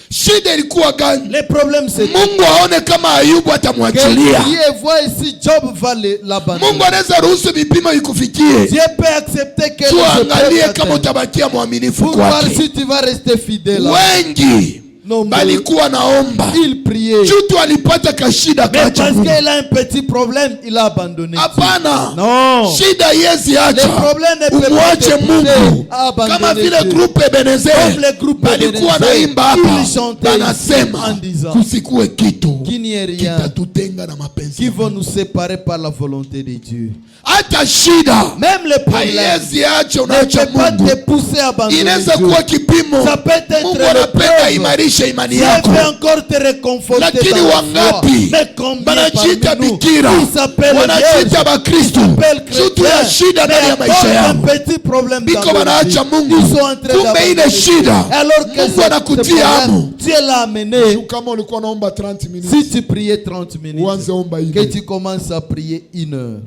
Shida ilikuwa gani? Le problème c'est Mungu aone kama Ayubu que atamwachilia. Dieu voit si Job va l'abandonner. Mungu anaweza ruhusu vipimo ikufikie, Dieu peut accepter que tu les angalie épreuves kama t'atteignent. utabakia mwaminifu Pour voir kwake. si tu vas rester fidèle. Wengi Non, balikuwa naomba il priait. juu tu alipata kashida Mais kaacha parce Mungu. qu'il a un petit problème, il a abandonné. Hapana, Non. shida yezi Le acha problème ne peut pas umwache te Mungu, pousser à abandonner kama vile Dieu. grupe Ebenezer Comme le groupe balikuwa Ebenezer, naimba hapa, ils chantaient en banasema disant kusikue kitu qu'il n'y ait rien kitatutenga na mapenzi qui ya va Mungu. nous séparer par la volonté de Dieu. Hata shida Même le problème haiwezi acha ne unaacha peut pas Mungu. te pousser à abandonner Inaweza Dieu. kuwa kipimo, Ça peut être Mungu le anapenda preuve. imarishe imani Dieu yako, peut encore te réconforter lakini dans la foi. wangapi Mais combien banajiita parmi nous bikira, qui s'appellent wanajiita vierges, Bakristo s'appellent juu ya shida ndani ya mais maisha encore yao, un petit problème biko dans leur vie. wanaacha Mungu, Ils sont en train kumbe d'abandonner ile Dieu. shida Alors que Mungu ce anakutia problème, hamu. Dieu l'a amené. Kama ulikuwa naomba 30 minutes, Si tu priais 30 minutes, uanze omba que ile. tu commences à prier 1 heure.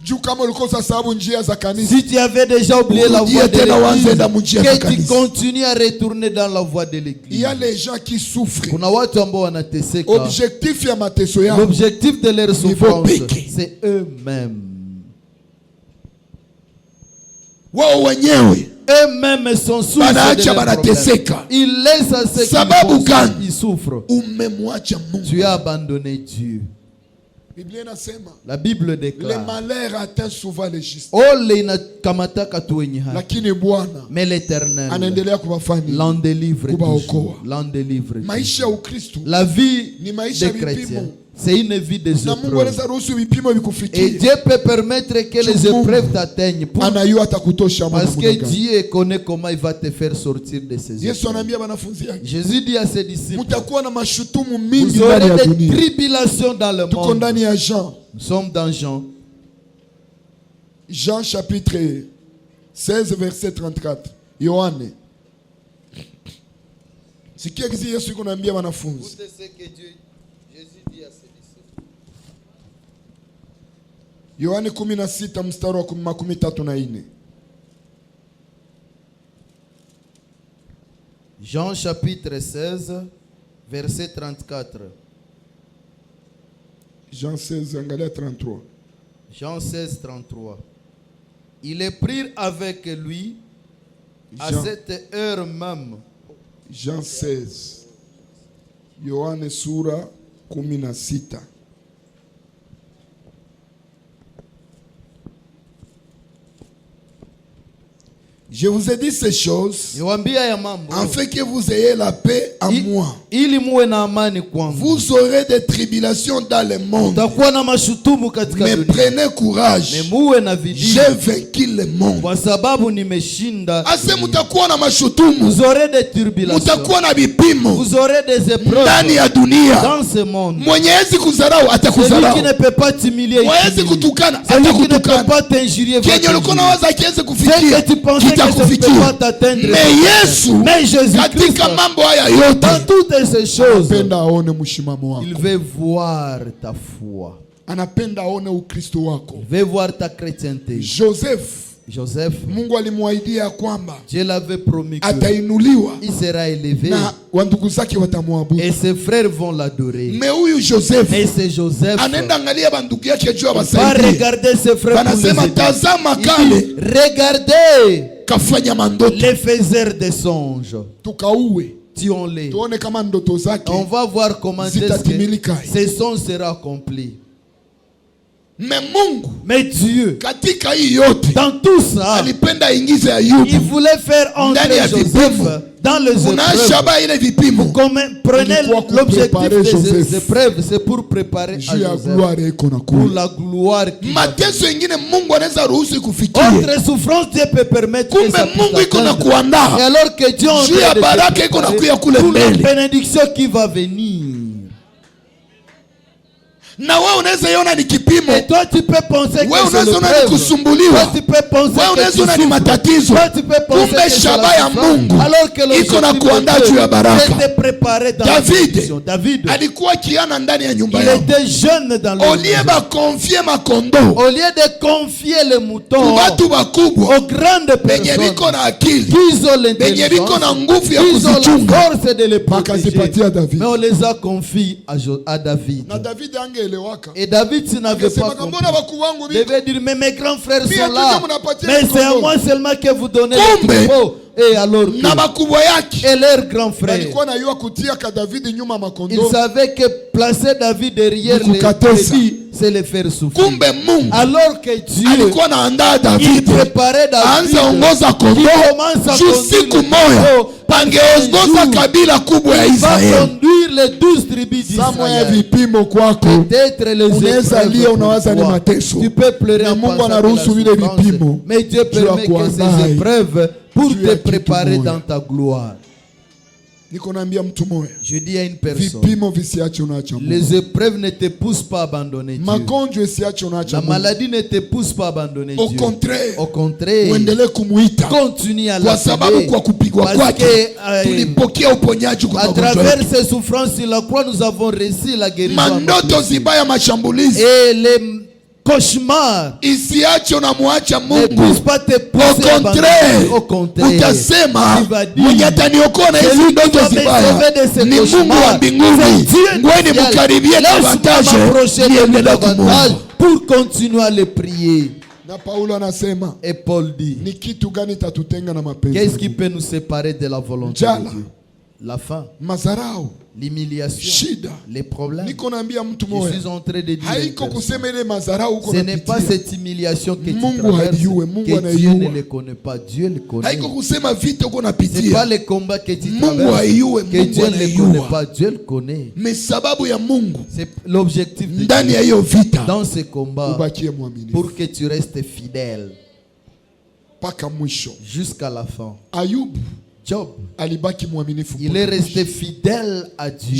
Juu kama ulikuwa sababu njia za kanisa, Si tu avais déjà oublié la voie de tena uanze enda l'église, munjia za que tu kanisa. continues à retourner dans la voie de Il l'église. y a les gens qui souffrent. Kuna watu ambao wanateseka. Objectif ya mateso yao L'objectif de leur souffrance, peke. c'est eux-mêmes. wao wenyewe Eux-mêmes sont source de banaacha leurs problèmes. banateseka. Ils laissent à ceux qui Sababu font, gani? ils souffrent. Umemwacha Mungu. Tu as abandonné Dieu. Biblia inasema La Bible le déclare, malheur atteint souvent les justes, ole inakamataka tu wenye haki, lakini Bwana mais l'Éternel anaendelea kuwafanya. l'en délivre Kubaokoa. toujours. L'en délivre toujours. Maisha ya Ukristo La vie ni maisha des ya chrétiens, vipimo. C'est une vie des Na Mungu épreuves. anaweza ruhusu vipimo Et vikufikie. Dieu peut permettre que les Mungu épreuves t'atteignent. Anayua atakutosha Parce Mungu que gani. Dieu connaît comment il va te faire sortir de ces Yesu épreuves. anaambia wanafunzi yake, Jésus dit à ses disciples, mtakuwa na mashutumu mingi vous ndani aurez ya des dunia. tribulations dans le Tuko monde. ndani ya Jean. Nous sommes dans Jean. Jean chapitre 16 verset 34. Yohane. Sikia kizi Yesu yuko anaambia wanafunzi. Écoutez ce que Jésus dit à ses disciples. Yohane 16 mstari wa 34. Jean chapitre 16, verset 34. Jean 16 angalia 33. Jean 16, 33. Ils les prirent avec lui à Jean. cette heure même. Jean 16. Yohane sura 16. Je vous ai dit ces choses Niwaambia ya mambo afin que vous ayez la paix en moi. ili muwe na amani kwangu. Vous aurez des tribulations dans le monde. Utakuwa na mashutumu katika Mais dunia. prenez courage. Mais muwe na bidii J'ai vaincu le monde. kwa sababu nimeshinda. Ase mutakuwa na mashutumu. Vous aurez des tribulations. Mutakuwa na vipimo Vous aurez des épreuves ndani ya dunia. dans ce monde. Mwenyezi kuzarau Celui atakuzarau. qui ne peut pas t'humilier, il Mwenyezi t'humilie. kutukana Celui qui ne peut atakutukana. pas t'injurier, va Kenye ulikuwa t'injurier. unawaza kiweze Ce kufikia que tu pensais que ça ne peut pas kitakufikia. t'atteindre. Mais Yesu Mais Jésus-Christ, katika mambo haya dans yote toutes ces choses, anapenda aone mshimamo wako. il veut voir ta foi. Anapenda aone ukristo wako. Il veut voir ta chrétienté. Joseph, Mungu alimwaidia ya kwamba Dieu l'avait promis atainuliwa qu'il sera élevé na wandugu zake watamwabudu. et ses frères vont l'adorer. Mais huyu Joseph Et c'est Joseph anaenda angalia bandugu yake juu va awasaidie. regarder ses frères pour les Wanasema aider. tazama Il kale dit, regardez kafanya mandoto, les faiseurs des songes. tukauwe Tuons-les. tuone kama ndoto zake. On va voir comment est-ce Zitatimilika. que ces songes seront accomplis. Mais Mungu Mais Dieu, katika hii yote dans tout ça, alipenda aingize il Ayubu voulait faire ndani ya entrer Joseph vipimo. dans les épreuves. Unashaba ile vipimo Comme prenez Ilikuwa l'objectif kupreparer des Joseph. épreuves, c'est pour préparer à juu ya Joseph gloire iko na pour kule. la gloire qui va Mateso ingine Mungu anaweza ruhusu kufikia. Autre souffrance, Dieu peut permettre que Kumbe ça puisse Mungu iko na atteindre. Et kuandaa alors que Dieu est en juu ya train de te baraka iko na préparer kuya kule pour la mbele. bénédiction qui va venir. Na wewe unaweza iona ni kipimo. Et toi tu peux penser que Wewe c'est unaweza ona ni l'épreuve. kusumbuliwa. Toi tu peux penser Wewe que unaweza tu ona ni souffres. matatizo. Toi tu peux penser Kumbe que c'est shaba la ya souffrance. Mungu Alors que iko na l'objectif kuandaa de juu ya Dieu baraka. est de préparer dans la David bénédiction. David, alikuwa kiana ndani ya nyumba il yao. était jeune dans le Au lieu ba confier makondo Au lieu de confier les moutons watu bakubwa aux grandes benye personnes biko na akili qui ont benye biko na l'intelligence, nguvu ya qui ont la kuzichunga force de les protéger, bakazipatia David. mais on les a confiés à David. Na David angeelewaka. Et David n'avait pas Akasema compris. mbona bakuu wangu Il biko devait dire, mais mes grands frères Mimi sont tu là, sais, mnapatia mais c'est à mikono. moi seulement que vous donnez Kumbe, les troupeaux. Et alors que- na bakubwa yake et leurs grands frères, alikuwa nayua kutia ka David nyuma ils makondo. savaient que placer David derrière Ni les kukatesa. brebis, c'est les faire souffrir. Kumbe Mungu Alors que Dieu, alikuwa naandaa il David préparait David, aanze ongoza il kondo commence à juu conduire siku le moya troupeau. pangeongoza Un jour, kabila kubwa ya il va Israeli. conduire les 12 tribus Samo ya d'Israël. vipimo kwako. Peut-être les Unaweza épreuves lia pour unawaza ni toi. mateso. Tu peux pleurer Na en Mungu pensant anaruhusu à la vile souffrance. vipimo Mais Dieu juu ya permet que kuandaa ces épreuves pour juu te ya kitu préparer moja. dans ta gloire. Niko naambia mtu moya, Je dis à une personne, vipimo visiache unaacha Mungu. les épreuves ne te poussent pas à abandonner Dieu. Magonjwa isiache unaacha La Mungu. maladie ne te pousse pas à abandonner Au Dieu. contraire, Au contraire, uendelee kumuita continue à kwa sababu l'appeler. kwa kupigwa Parce kwake que tulipokea uponyaji kwa à magonjwa travers yetu. ces souffrances sur la croix, nous avons reçu la guérison. à nos Mandoto blessures. zibaya, mashambulizi Et les cauchemars isiache unamwacha ne Mungu. puissent pas te Au pousser à abandonner. contraire, Au contraire, utasema tu vas dire, mwenye ataniokoa na hizi celui qui ndoto va me zibaya sauver de ces ni Mungu cauchemars, wa mbinguni. c'est Dieu Ngweni du ciel. mkaribie Laisse-moi davantage m'approcher de lui niendelee davantage kumwomba. pour continuer à le prier. Na Paulo anasema Et Paul dit, ni kitu gani tatutenga na mapenzi? qu'est-ce qui peut nous séparer de la volonté Njala. de Dieu? La faim, Mazarau, l'humiliation, shida. les problèmes. Niko naambia mtu Je moja, suis en train de dire, haiko kusema ile madharau uko ce n'est pas napitia. cette humiliation que tu Mungu traverses, hajue, Mungu que Dieu anayua. ne le connaît pas. Dieu le connaît. Haiko kusema vita uko Ce n'est pas napitia. les combats que tu Mungu traverses, hajue, que Mungu Dieu ne le connaît anayua. pas. Dieu le connaît. Mais sababu ya Mungu C'est l'objectif de ndani ya Dieu hiyo vita dans ce combat, ubakie mwaminifu pour que tu restes fidèle mpaka mwisho. jusqu'à la fin. Ayubu Job, alibaki mwaminifu. il est resté fidèle à Dieu.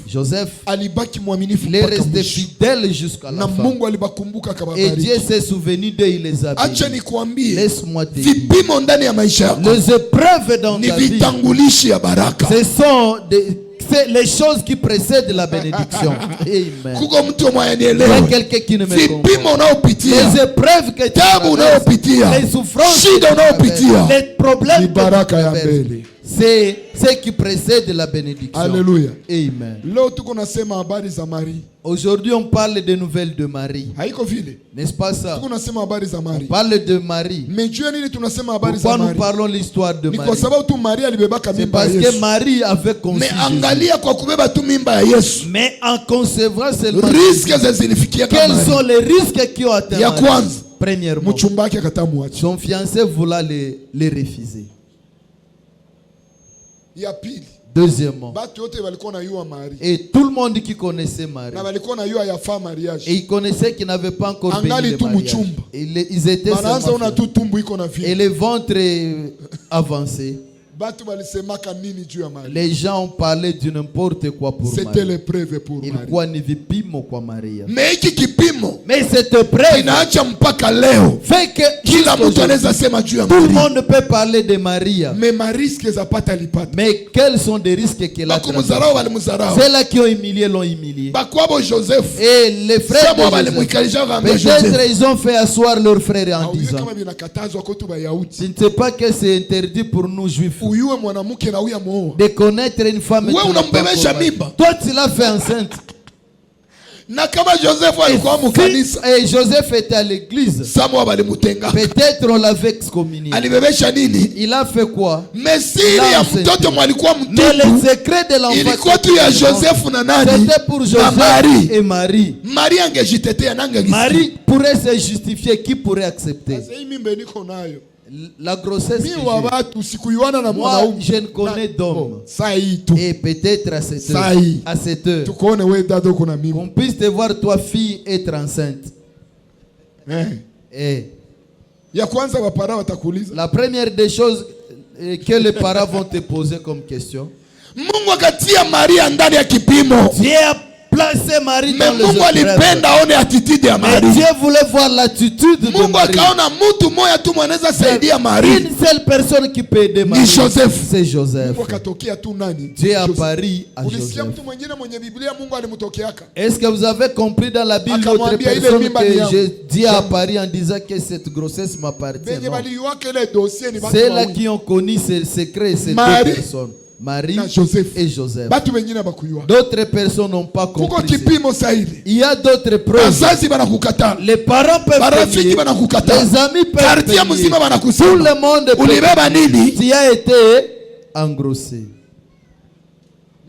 Joseph, alibaki mwaminifu il est mpaka resté mwisho. fidèle jusqu'à la Na fin. Mungu alibakumbuka Et akawabariki. Dieu s'est souvenu d'eux, il les a Acha bénis. nikwambie, Laisse-moi te dire, vipimo ndani ya maisha yako les épreuves dans ni ta vie, vitangulishi ya baraka. c'est les choses qui précèdent la bénédiction. Amen. Kuko mtu mwenye Il y a nielewe, quelqu'un qui ne me comprend. vipimo unaopitia, Les épreuves que tu tabu traverses, unaopitia, les souffrances, shida que tu unaopitia, traverses, les problèmes ni que tu baraka ya traverses, mbele. c'est ce qui précède la bénédiction. Alléluia. Amen. Leo tuko nasema habari za Marie. Aujourd'hui, on parle des nouvelles de Marie. Haiko vile. N'est-ce pas ça? Tuko nasema habari za On Marie. parle de Marie. Mais juu ya nini tunasema habari za Pourquoi nous Marie? parlons l'histoire de Ni kwa Marie? sababu tu Maria alibebaka C'est mimba parce ya que Yesu. Marie avait conçu Mais Jésus. angalia kwa kubeba tu mimba ya Yesu, Mais en concevant seulement riske Jésus, zilifikia quels kama sont les risques qui ont atteint ya Marie? kwanza, Premièrement, mchumba wake akatamwacha. son fiancé voulait les refuser. Ya pili, Deuxièmement, batu yote walikuwa na yua Marie et tout le monde qui connaissait Marie, na walikuwa na yua ya fa mariage. et ils connaissaient qu'ils n'avaient pas encore Angali béni le tu mariage. mchumba. Ils étaient Banaanza seulement una fiers. tu tumbu iko na Et vile. le ventre avancé. Batu walisemaka nini juu ya Marie? Les gens ont parlé de n'importe quoi pour C'était Marie. l'épreuve pour Marie. Ilikuwa ni vipimo kwa Maria. Mais hiki kipimo Mais cette épreuve inaacha mpaka leo fait que kila mtu jusqu'aujourd'hui, anaweza sema juu ya tout le Marie. monde peut parler de Maria. Mais mariske zapata alipata. Mais quels sont les risques qu'elle a traversés? Bakumzarau walimzarau. Ceux-là qui ont humilié l'ont humilié. Bakwabo Joseph. Et les frères Sasa de Joseph, walimwikalisha kaambia Joseph. peut-être ils ont fait asseoir leurs frères en Aujue disant, kama vinakatazwa kwetu Bayahudi. je ne sais pas que c'est interdit pour nous juifs Uyue mwanamke na uya muoa. de connaître une femme. Wewe qui n'a pas unambebesha encore marié. mimba. Toi tu l'as fait enceinte. Na kama Joseph alikuwa mkanisa, Et Joseph était à l'église. Samuel walimutenga. Peut-être on l'avait excommunié. Alibebesha nini? Il a fait quoi? Mesiri ya mtoto mwalikuwa Mais le mtupu. secret de l'enfant, Ilikuwa tu ya Joseph na nani? c'était pour Na Joseph Marie. et Marie. Marie angejitetea nanga Marie pourrait se justifier. Qui pourrait accepter? Sasa hii mimba niko nayo. La grossesse. Mimi que wa j'ai. watu sikuyuana na Moi, mwanaume. je ne connais d'homme. Saa hii tu. Et peut-être à cette heure, Sahi. à cette heure, Tukuone wewe dada uko na mimba. qu'on puisse te voir toi fille être enceinte. Et Ya kwanza wapara watakuuliza. la première des choses que les parents vont te poser comme question. Mungu akatia Maria ndani ya kipimo. Dieu a placé Marie dans Mais les Mungu épreuves. alipenda aone attitude ya Mais Marie. Dieu voulait voir l'attitude de Mungu Marie. akaona mtu mmoja tu mwanaweza saidia Marie. Une seule personne qui peut aider Marie, Joseph. c'est Joseph. Mungu akatokea tu nani? Dieu a Joseph. pari à Ulisikia Joseph. mtu mwingine mwenye Biblia Mungu alimtokeaka? Est-ce que vous avez compris dans la Bible l'autre Akamwambia, ile personne mimba ni yangu. que Dieu a pari en disant que cette grossesse m'appartient? Benye Non. baliuaka ile dossier ni watu C'est là wawili. qui ont connu ce secret, ces Marie deux personnes, Marie na Joseph. et Joseph. Batu wengine bakuyua. D'autres personnes n'ont pas Kuko compris. kipimo sahihi. Il y a d'autres preuves. Wazazi banakukatala. Les parents peuvent Marafiki payer, banakukatala. les amis peuvent Quartier payer. mzima Tout banakusema. le monde peut Ulibeba nini? Tu as été engrossé.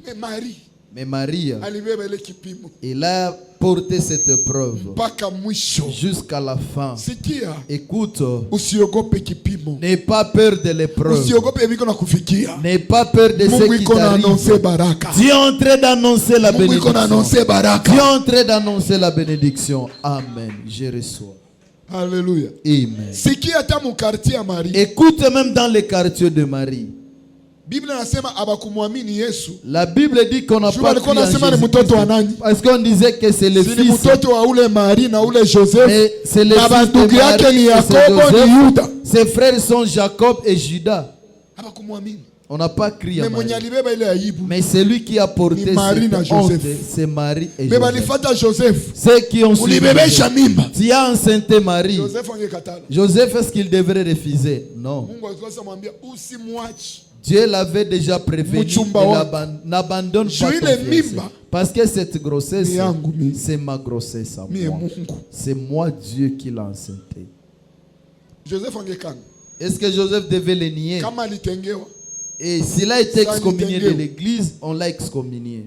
Mais Marie Mais Marie, alibeba ile kipimo elle a porté cette épreuve mpaka mwisho. jusqu'à la fin. Sikia, Écoute, usiogope kipimo. n'aie pas peur de l'épreuve. Usiogope viko na kufikia. N'aie pas peur de Mungu ce qui iko na annoncer t'arrive. baraka. Dieu est en train d'annoncer la Mungu iko na bénédiction. annoncer baraka. Dieu est en train d'annoncer la bénédiction. Amen. Je reçois. Haleluya. Amen. Sikia hata mu quartier ya Marie. Écoute même dans les quartiers de Marie. Biblia nasema abakumwamini Yesu. La Bible dit qu'on n'a Juu pas alikuwa cru en anasema ni mtoto wa nani? Jésus-Christ. Parce qu'on disait que c'est le Si ni fils. mtoto wa ule Marie na ule Joseph. Mais c'est le Na fils bandugu de yake Marie ni et c'est Yakobo Joseph. ni Yuda. Ses frères sont Jacob et Judas. Abakumwamini. On n'a pas crié à Mais mwenye Marie. alibeba ile aibu. Mais celui qui a porté Ni Marie na cette honte, Joseph. c'est Marie et Mais Joseph. balifata Joseph. Ceux qui ont suivi Ulibebesha Joseph. mimba. Tu as enceinté Marie. Joseph angekatala. Joseph, est-ce qu'il devrait refuser? Non. Mungu alikuwa samwambia usimwache. Dieu l'avait déjà prévenu. Mchumba Il wako. n'abandonne pas Juu ton ile fiancé. mimba. Parce que cette grossesse, Ni yangu mimi. c'est ma grossesse à Mie moi. Mungu. C'est moi Dieu qui l'a enceinté. Joseph angekana. Est-ce que Joseph devait le nier? Kama alitengewa. Et s'il a été Sani excommunié de Tengeu. l'église, on l'a excommunié.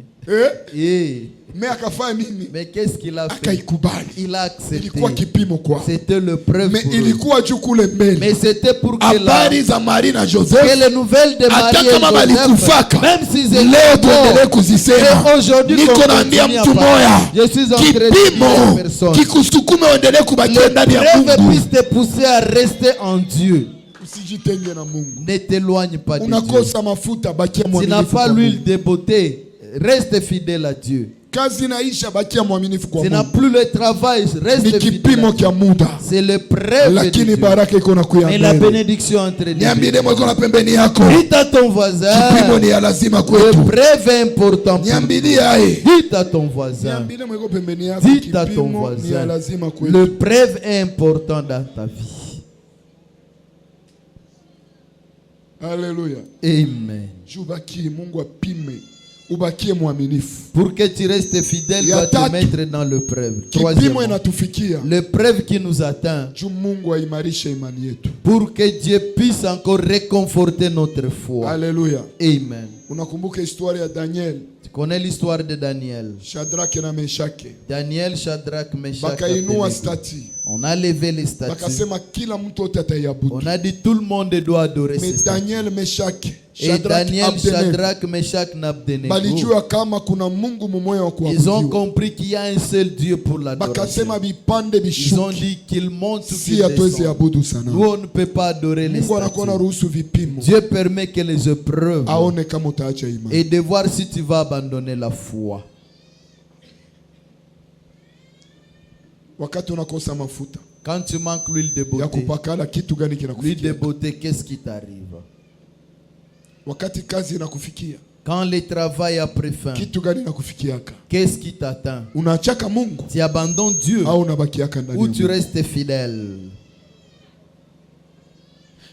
Mais akafanya nini? Mais qu'est-ce qu'il a fait? Akaikubali. Il a accepté. Ilikuwa kipimo kwa. C'était le preuve Mais pour eux. ilikuwa juu kule mbele. Mais c'était pour que Habari za Marie na Joseph, que les nouvelles de Marie hata et kama Joseph, balikufaka, même s'ils leo étaient tuendelee morts, kuzisema. et aujourd'hui Niko qu'on naambia continue à mtu parler. moya, Je suis en train de dire kipimo à personne. kikusukume uendelee kubakia ndani ya Preuve Mungu. puisse te pousser à rester en Dieu. Usijitenge na Mungu. Ne t'éloigne pas de Dieu. Unakosa mafuta, bakia Tu n'as mwaminifu pas kwa l'huile Mungu. de beauté, reste fidèle à Dieu. Kazi inaisha, bakia mwaminifu kwa Tu n'as Mungu. plus le travail, reste Ni fidèle à kipimo Dieu. kya muda, C'est le preuve de lakini Dieu. baraka iko nakuya Mais la mbele. bénédiction entre les Niambie deux. demo iko na pembeni yako, Dites à ton voisin, kipimo ni ya lazima le kwetu. preuve est important. pour Niambilie aye, toi. Dites à ton voisin, niambie demo iko pembeni yako, dites à ton kipimo ni ya voisin, lazima kwetu. le preuve est important dans ta vie. Haleluya. Amen. Ubakie Mungu apime, ubakie mwaminifu. Pour que tu restes fidèle, Ya dois te tatu, mettre dans le preuve. Kipimo Troisièmement, inatufikia le preuve qui nous atteint, juu Mungu aimarishe imani yetu. pour que Dieu puisse encore réconforter notre foi. Haleluya. Amen. Unakumbuka historia ya Daniel, Tu connais l'histoire de Daniel. Shadrach na Meshake. Daniel, Shadrach, Meshach, Bakainua Abednego. stati. On a levé les statues. Bakasema kila mtu wote ataiabudu. On a dit tout le monde doit adorer ces Mais statues. Daniel, Meshake, Et Shadrach, Daniel, Abednego Shadrach, Meshach, Abednego, balijua kama kuna Mungu mmoja wa ils ont kuabudiwa. compris qu'il y a un seul Dieu pour l'adoration. Bakasema bipande Ils ont bishuki, dit qu'il monte ou si qu'il hatuwezi descend. abudu Nous, sana. on ne peut pas adorer les Mungu anakuwa statues. anaruhusu vipimo Dieu permet que les épreuves aone kama utaacha imani. et de voir si tu vas abandonner la foi. Wakati unakosa mafuta Quand tu manques l'huile de ya beauté, kupakala, kitu gani l'huile de kinakufikia? beauté, qu'est-ce qui t'arrive? Wakati kazi inakufikia, Quand le travail a pris fin, kitu gani inakufikiaka? qu'est-ce qui t'atteint? Unaachaka Mungu Tu abandonnes Dieu au unabakiaka ndani ou ya tu Mungu? restes fidèle?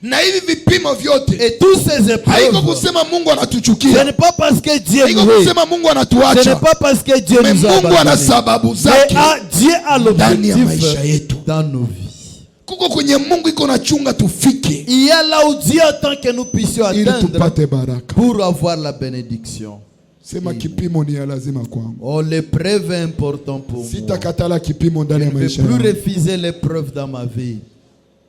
Na hivi vipimo vyote Et tous ces haiko épreuves, kusema Mungu ce anatuchukia, n'est pas parce que Dieu haiko nous hait, kusema Mungu ce n'est anatuacha, pas parce que Dieu mais nous a Mungu ana abandonnés. sababu Mais zake Dieu a ndani ya maisha l'objectif yetu. dans nos vies. Kuko kwenye Mungu iko na chunga tufike Il y a là où Dieu attend que nous puissions ili atteindre tupate baraka. pour avoir la bénédiction. Sema kipimo ni ya lazima kwangu. Oh, l'épreuve est important pour moi. Sitakatala kipimo Je ndani ne ya vais maisha plus yangu. refuser l'épreuve dans ma vie.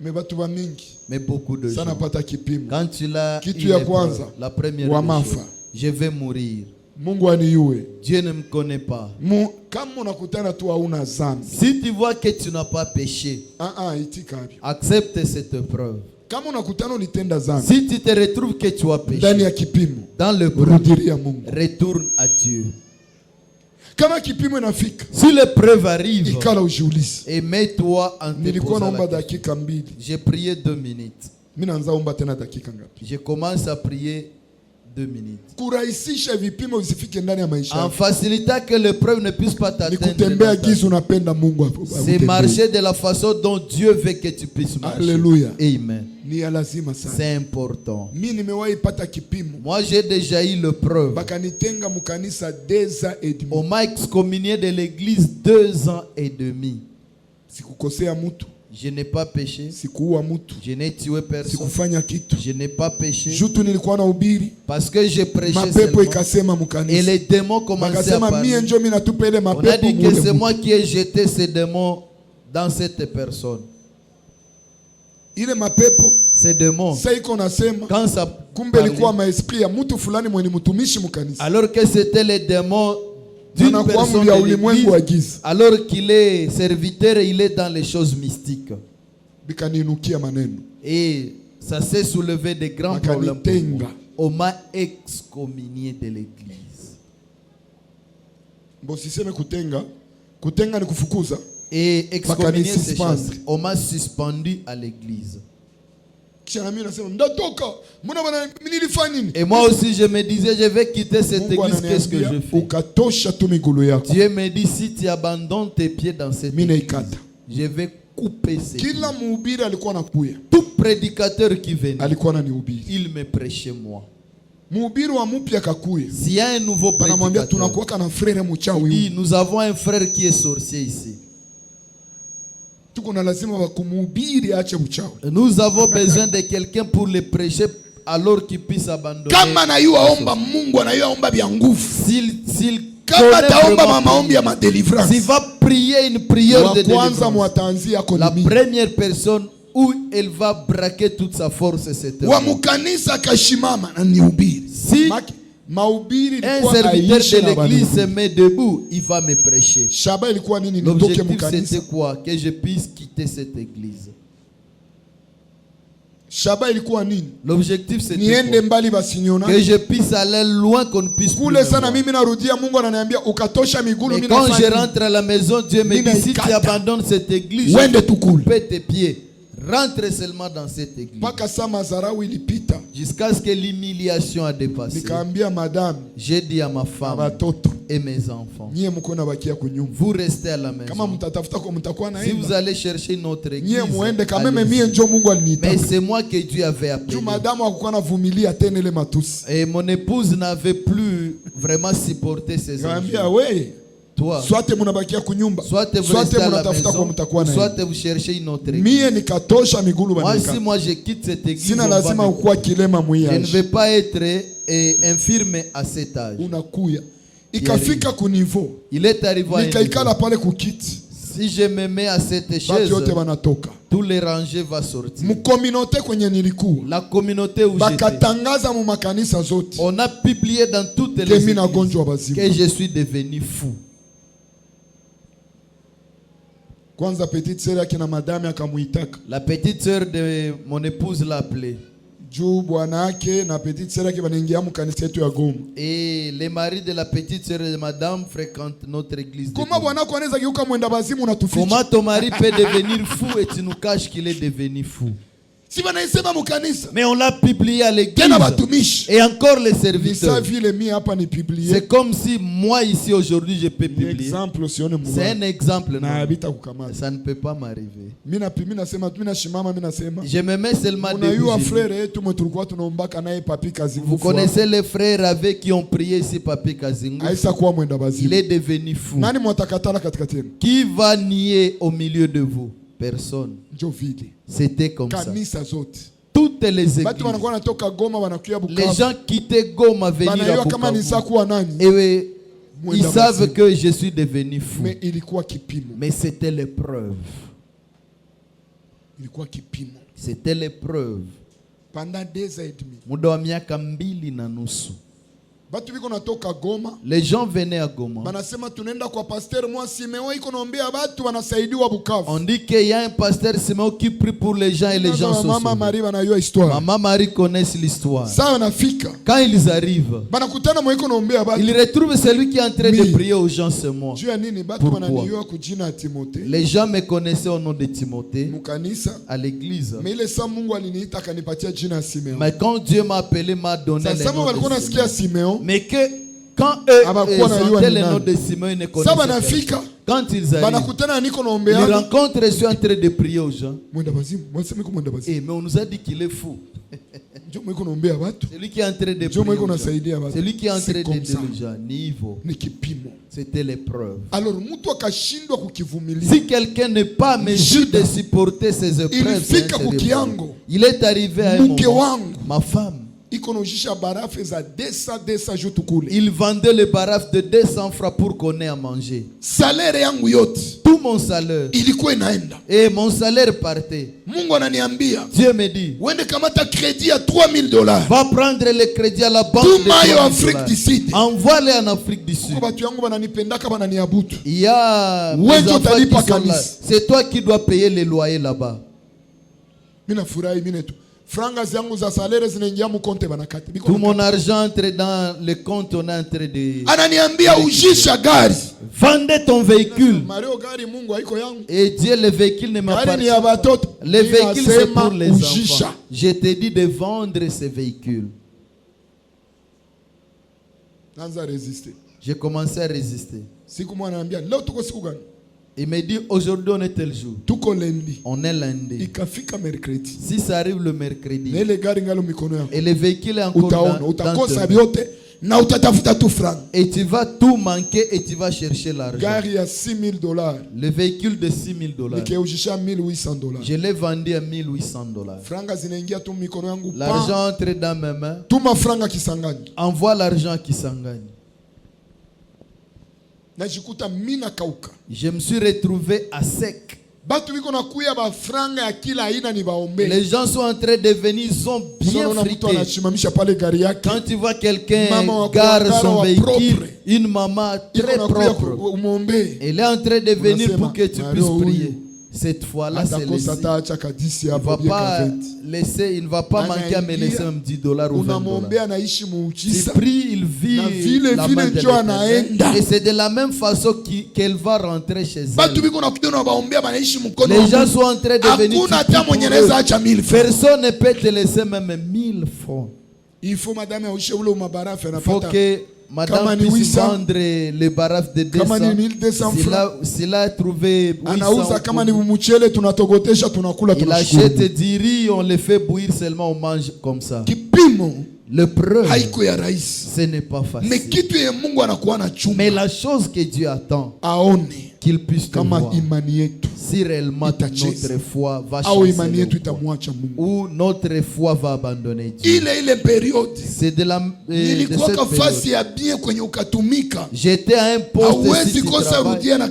Me batu ba mingi Mais beaucoup de sana gens, pata kipimo. quand tu l'as Kitu eu ya l'épreuve, kwanza, la première wa des mafa. choses, je vais mourir. Mungu aniyue. Dieu ne me connaît pas. Kama unakutana tu hauna zambi, Si tu vois que tu n'as pas péché, itika hapo. accepte cette épreuve. Kama unakutana unitenda zambi Si tu te retrouves que tu as péché, ndani ya kipimo, dans le preuve, rudiria Mungu. retourne à Dieu. Kama kipimo inafika, Si l'épreuve arrive, ikala ujiulize. et mets-toi en te Nilikuwa posant naomba la question. dakika mbili, J'ai prié 2 minutes. mimi naanza omba tena dakika ngapi? Je commence à prier 2 minutes. Kurahisisha vipimo visifike ndani ya maisha En yako. facilitant que l'épreuve ne puisse pas Ni t'atteindre. kutembea dans ta gizi vie. unapenda Mungu C'est akutembee. marcher de la façon dont Dieu veut que tu puisses marcher. Alléluia. Amen. Ni ya lazima sana. C'est important. Mimi nimewahi pata kipimo. Moi, j'ai déjà eu le preuve. Bakanitenga mukanisa 2 ans et demi. On m'a excommunié de l'église 2 ans et demi. Sikukosea mtu, Je n'ai pas péché. sikuua mtu, Je n'ai tué personne. sikufanya kitu. Je n'ai pas péché. Jutu nilikuwa na ubiri, Parce que j'ai prêché mapepo seulement. ikasema Et mukanisa. les démons commençaient à Bakasema mie parler. njo mimi natupa ile On a mapepo dit que mule c'est mtu. moi qui ai jeté ces démons dans cette personne. Ile mapepo Ces démons, sasa iko nasema quand ça kumbe ilikuwa parlait, maesprit ya mtu fulani mwenye mtumishi mkanisa. alors que c'était les démons d'une Wanakuwa personne vya de ulimwengu wa l'église, giza. alors qu'il est serviteur et il est dans les choses mystiques. Bikaniinukia maneno. Et ça s'est soulevé de grands problèmes pour moi. On m'a excommunié de l'église. Mbo siseme kutenga. Kutenga ni kufukuza. Et excommunié, c'est suspendre. chasser. On m'a suspendu à l'église. Kisha na mimi nasema ndatoka. Mbona bana mimi nilifanya nini? Et moi aussi, je me disais, je vais quitter cette Mungu église, qu'est-ce que je ananiambia fais? ukatosha tu migulu yako. Dieu me dit, si tu abandonnes tes pieds dans cette Mimi église, naikata. je vais couper ces pieds. Kila mhubiri alikuwa anakuya. Tout prédicateur qui venait, Alikuwa ananihubiri. il me prêchait moi. Mhubiri wa mpya kakuya. S'il y a un nouveau Banamwambia prédicateur, tunakuwa na frere mchawi il dit, huyu. nous avons un frère qui est sorcier ici. Tuko na lazima wa kumhubiri aache uchawi. Nous avons besoin de quelqu'un pour le prêcher alors qu'il puisse abandonner. Kama anayua omba Mungu anayua omba bya nguvu. S'il Kama taomba maombi ya madelivrance. S'il va prier une prière de délivrance. La première personne où elle va braquer toute sa force, c'est wa mukanisa kashimama na nihubiri. Si un serviteur de l'église se met debout, il va me prêcher. L'objectif c'était quoi? Que je puisse quitter cette église. L'objectif c'était que je puisse aller loin, qu'on ne puisse plus me voir. Et quand je rentre à la maison, Dieu me dit, si tu abandonnes cette église, je coupe tes pieds. Rentre seulement dans cette église. Jusqu'à ce que l'humiliation a dépassé. J'ai dit à ma femme et mes enfants, vous restez à la maison. Si vous allez chercher notre église, mais c'est moi que Dieu avait appelé. Et mon épouse n'avait plus vraiment supporté ces enjeux. Toi, soit vous restez à la maison, soit vous cherchez une autre église. Moi je quitte cette église, je ne vais pas être infirme à cet âge. Il est arrivé à un niveau. Si je me mets à cette chaise, tous les rangées vont sortir. La communauté où j'étais, on a publié dans toutes les églises que je suis devenu fou. La petite sœur de mon épouse l'a appelé. Et les maris de la petite sœur de madame fréquentent notre église. Comment ton mari peut devenir fou et tu nous caches qu'il est devenu fou? Mais on l'a publié à l'église. Et encore les serviteurs. C'est comme si moi ici aujourd'hui je peux publier. C'est un exemple. Non? Ça ne peut pas m'arriver. Je me mets seulement debout. Vous connaissez les frères avec qui ont prié ici, Papi Kazingu. Il est devenu fou. Qui va nier au milieu de vous? Personne. C'était comme ça. Toutes les églises. Les gens quittaient Goma venir à Bukavu. Et ils savent que je suis devenu fou. Mais c'était l'épreuve. C'était l'épreuve. Pendant 2 ans et demi. Muda wa miaka 2 na nusu. Les gens venaient à Goma. On dit qu'il y a un pasteur Simon qui prie pour les gens et les gens sont sauvés. Maman Marie connaît l'histoire. Quand ils arrivent, ils retrouvent celui qui est en train de prier aux gens ce mois. Pourquoi? Les gens me connaissaient au nom de Timothée à l'église. Mais quand Dieu m'a appelé, m'a donné le nom de Simon. Mais que quand eux chantaient le nom de Simon, ils ne connaissaient pas. Quand ils arrivent, ils rencontrent et sont en train de prier aux gens. Mais on nous a dit qu'il est fou. Celui qui est en train de prier, celui qui est en train de dire les gens, niveau. C'était l'épreuve. Si quelqu'un n'est pas mesure de supporter ces épreuves, il est arrivé à un moment, ma femme, il vendait les barafes de 200 francs pour qu'on ait à manger. Tout mon salaire. Et mon salaire partait. Dieu me dit, va prendre le crédit à la banque de envoie-les en Afrique du Sud. Il y a des enfants qui sont là. C'est toi qui dois payer les loyers là-bas. Tout mon argent entre dans le compte, on est en train de... Vendez ton véhicule. Et Dieu, le véhicule ne m'appartient pas. Le véhicule, c'est pour les enfants. Je t'ai dit de vendre ces véhicules. J'ai commencé à résister. Il me dit, aujourd'hui on est tel jour. On est lundi. Si ça arrive le mercredi, et le véhicule est encore dans Na utatafuta tu franc. Et tu vas tout manquer et tu vas chercher l'argent. Gari ya $6,000. Le véhicule de $6,000. Nikeujisha $1,800. Je l'ai vendu à $1,800. Franga zinaingia tu mikono yangu. L'argent entre dans mes mains. Tuma franga Kisangani. Envoie l'argent à Kisangani. Najikuta mina kauka. Je me suis retrouvé à sec. Les gens sont en train de venir, ils sont bien friqués. Quand tu vois quelqu'un gare son véhicule, une maman très propre, elle est en train de venir pour que tu puisses prier. Cette fois-là, c'est laissé. Il ne va pas manquer à me laisser même $10 ou $20. Il prie, il vit la main de l'Éternel. Et c'est de la même façon qu'elle va rentrer chez elle. Les gens sont en train de venir. Personne ne peut te laisser même 1,000 francs. Il faut madame que madame puisse vendre le baraf de 200 s'il a trouvé 800. Il achète du riz, on le fait bouillir seulement, on mange comme ça. Le preuve, ce n'est pas facile. Mais la chose que Dieu attend, qu'il puisse te voir. Si réellement notre foi va changer ou notre foi va abandonner Dieu. C'est de cette période. J'étais à un poste si tu travailles.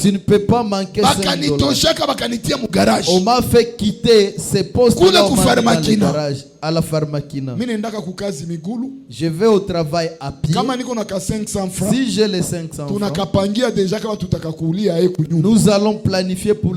Tu ne peux pas manquer $5. On m'a fait quitter ce poste-là à la pharmakina. Je vais au travail à pied. Si j'ai les 500 francs, nous allons planifier pour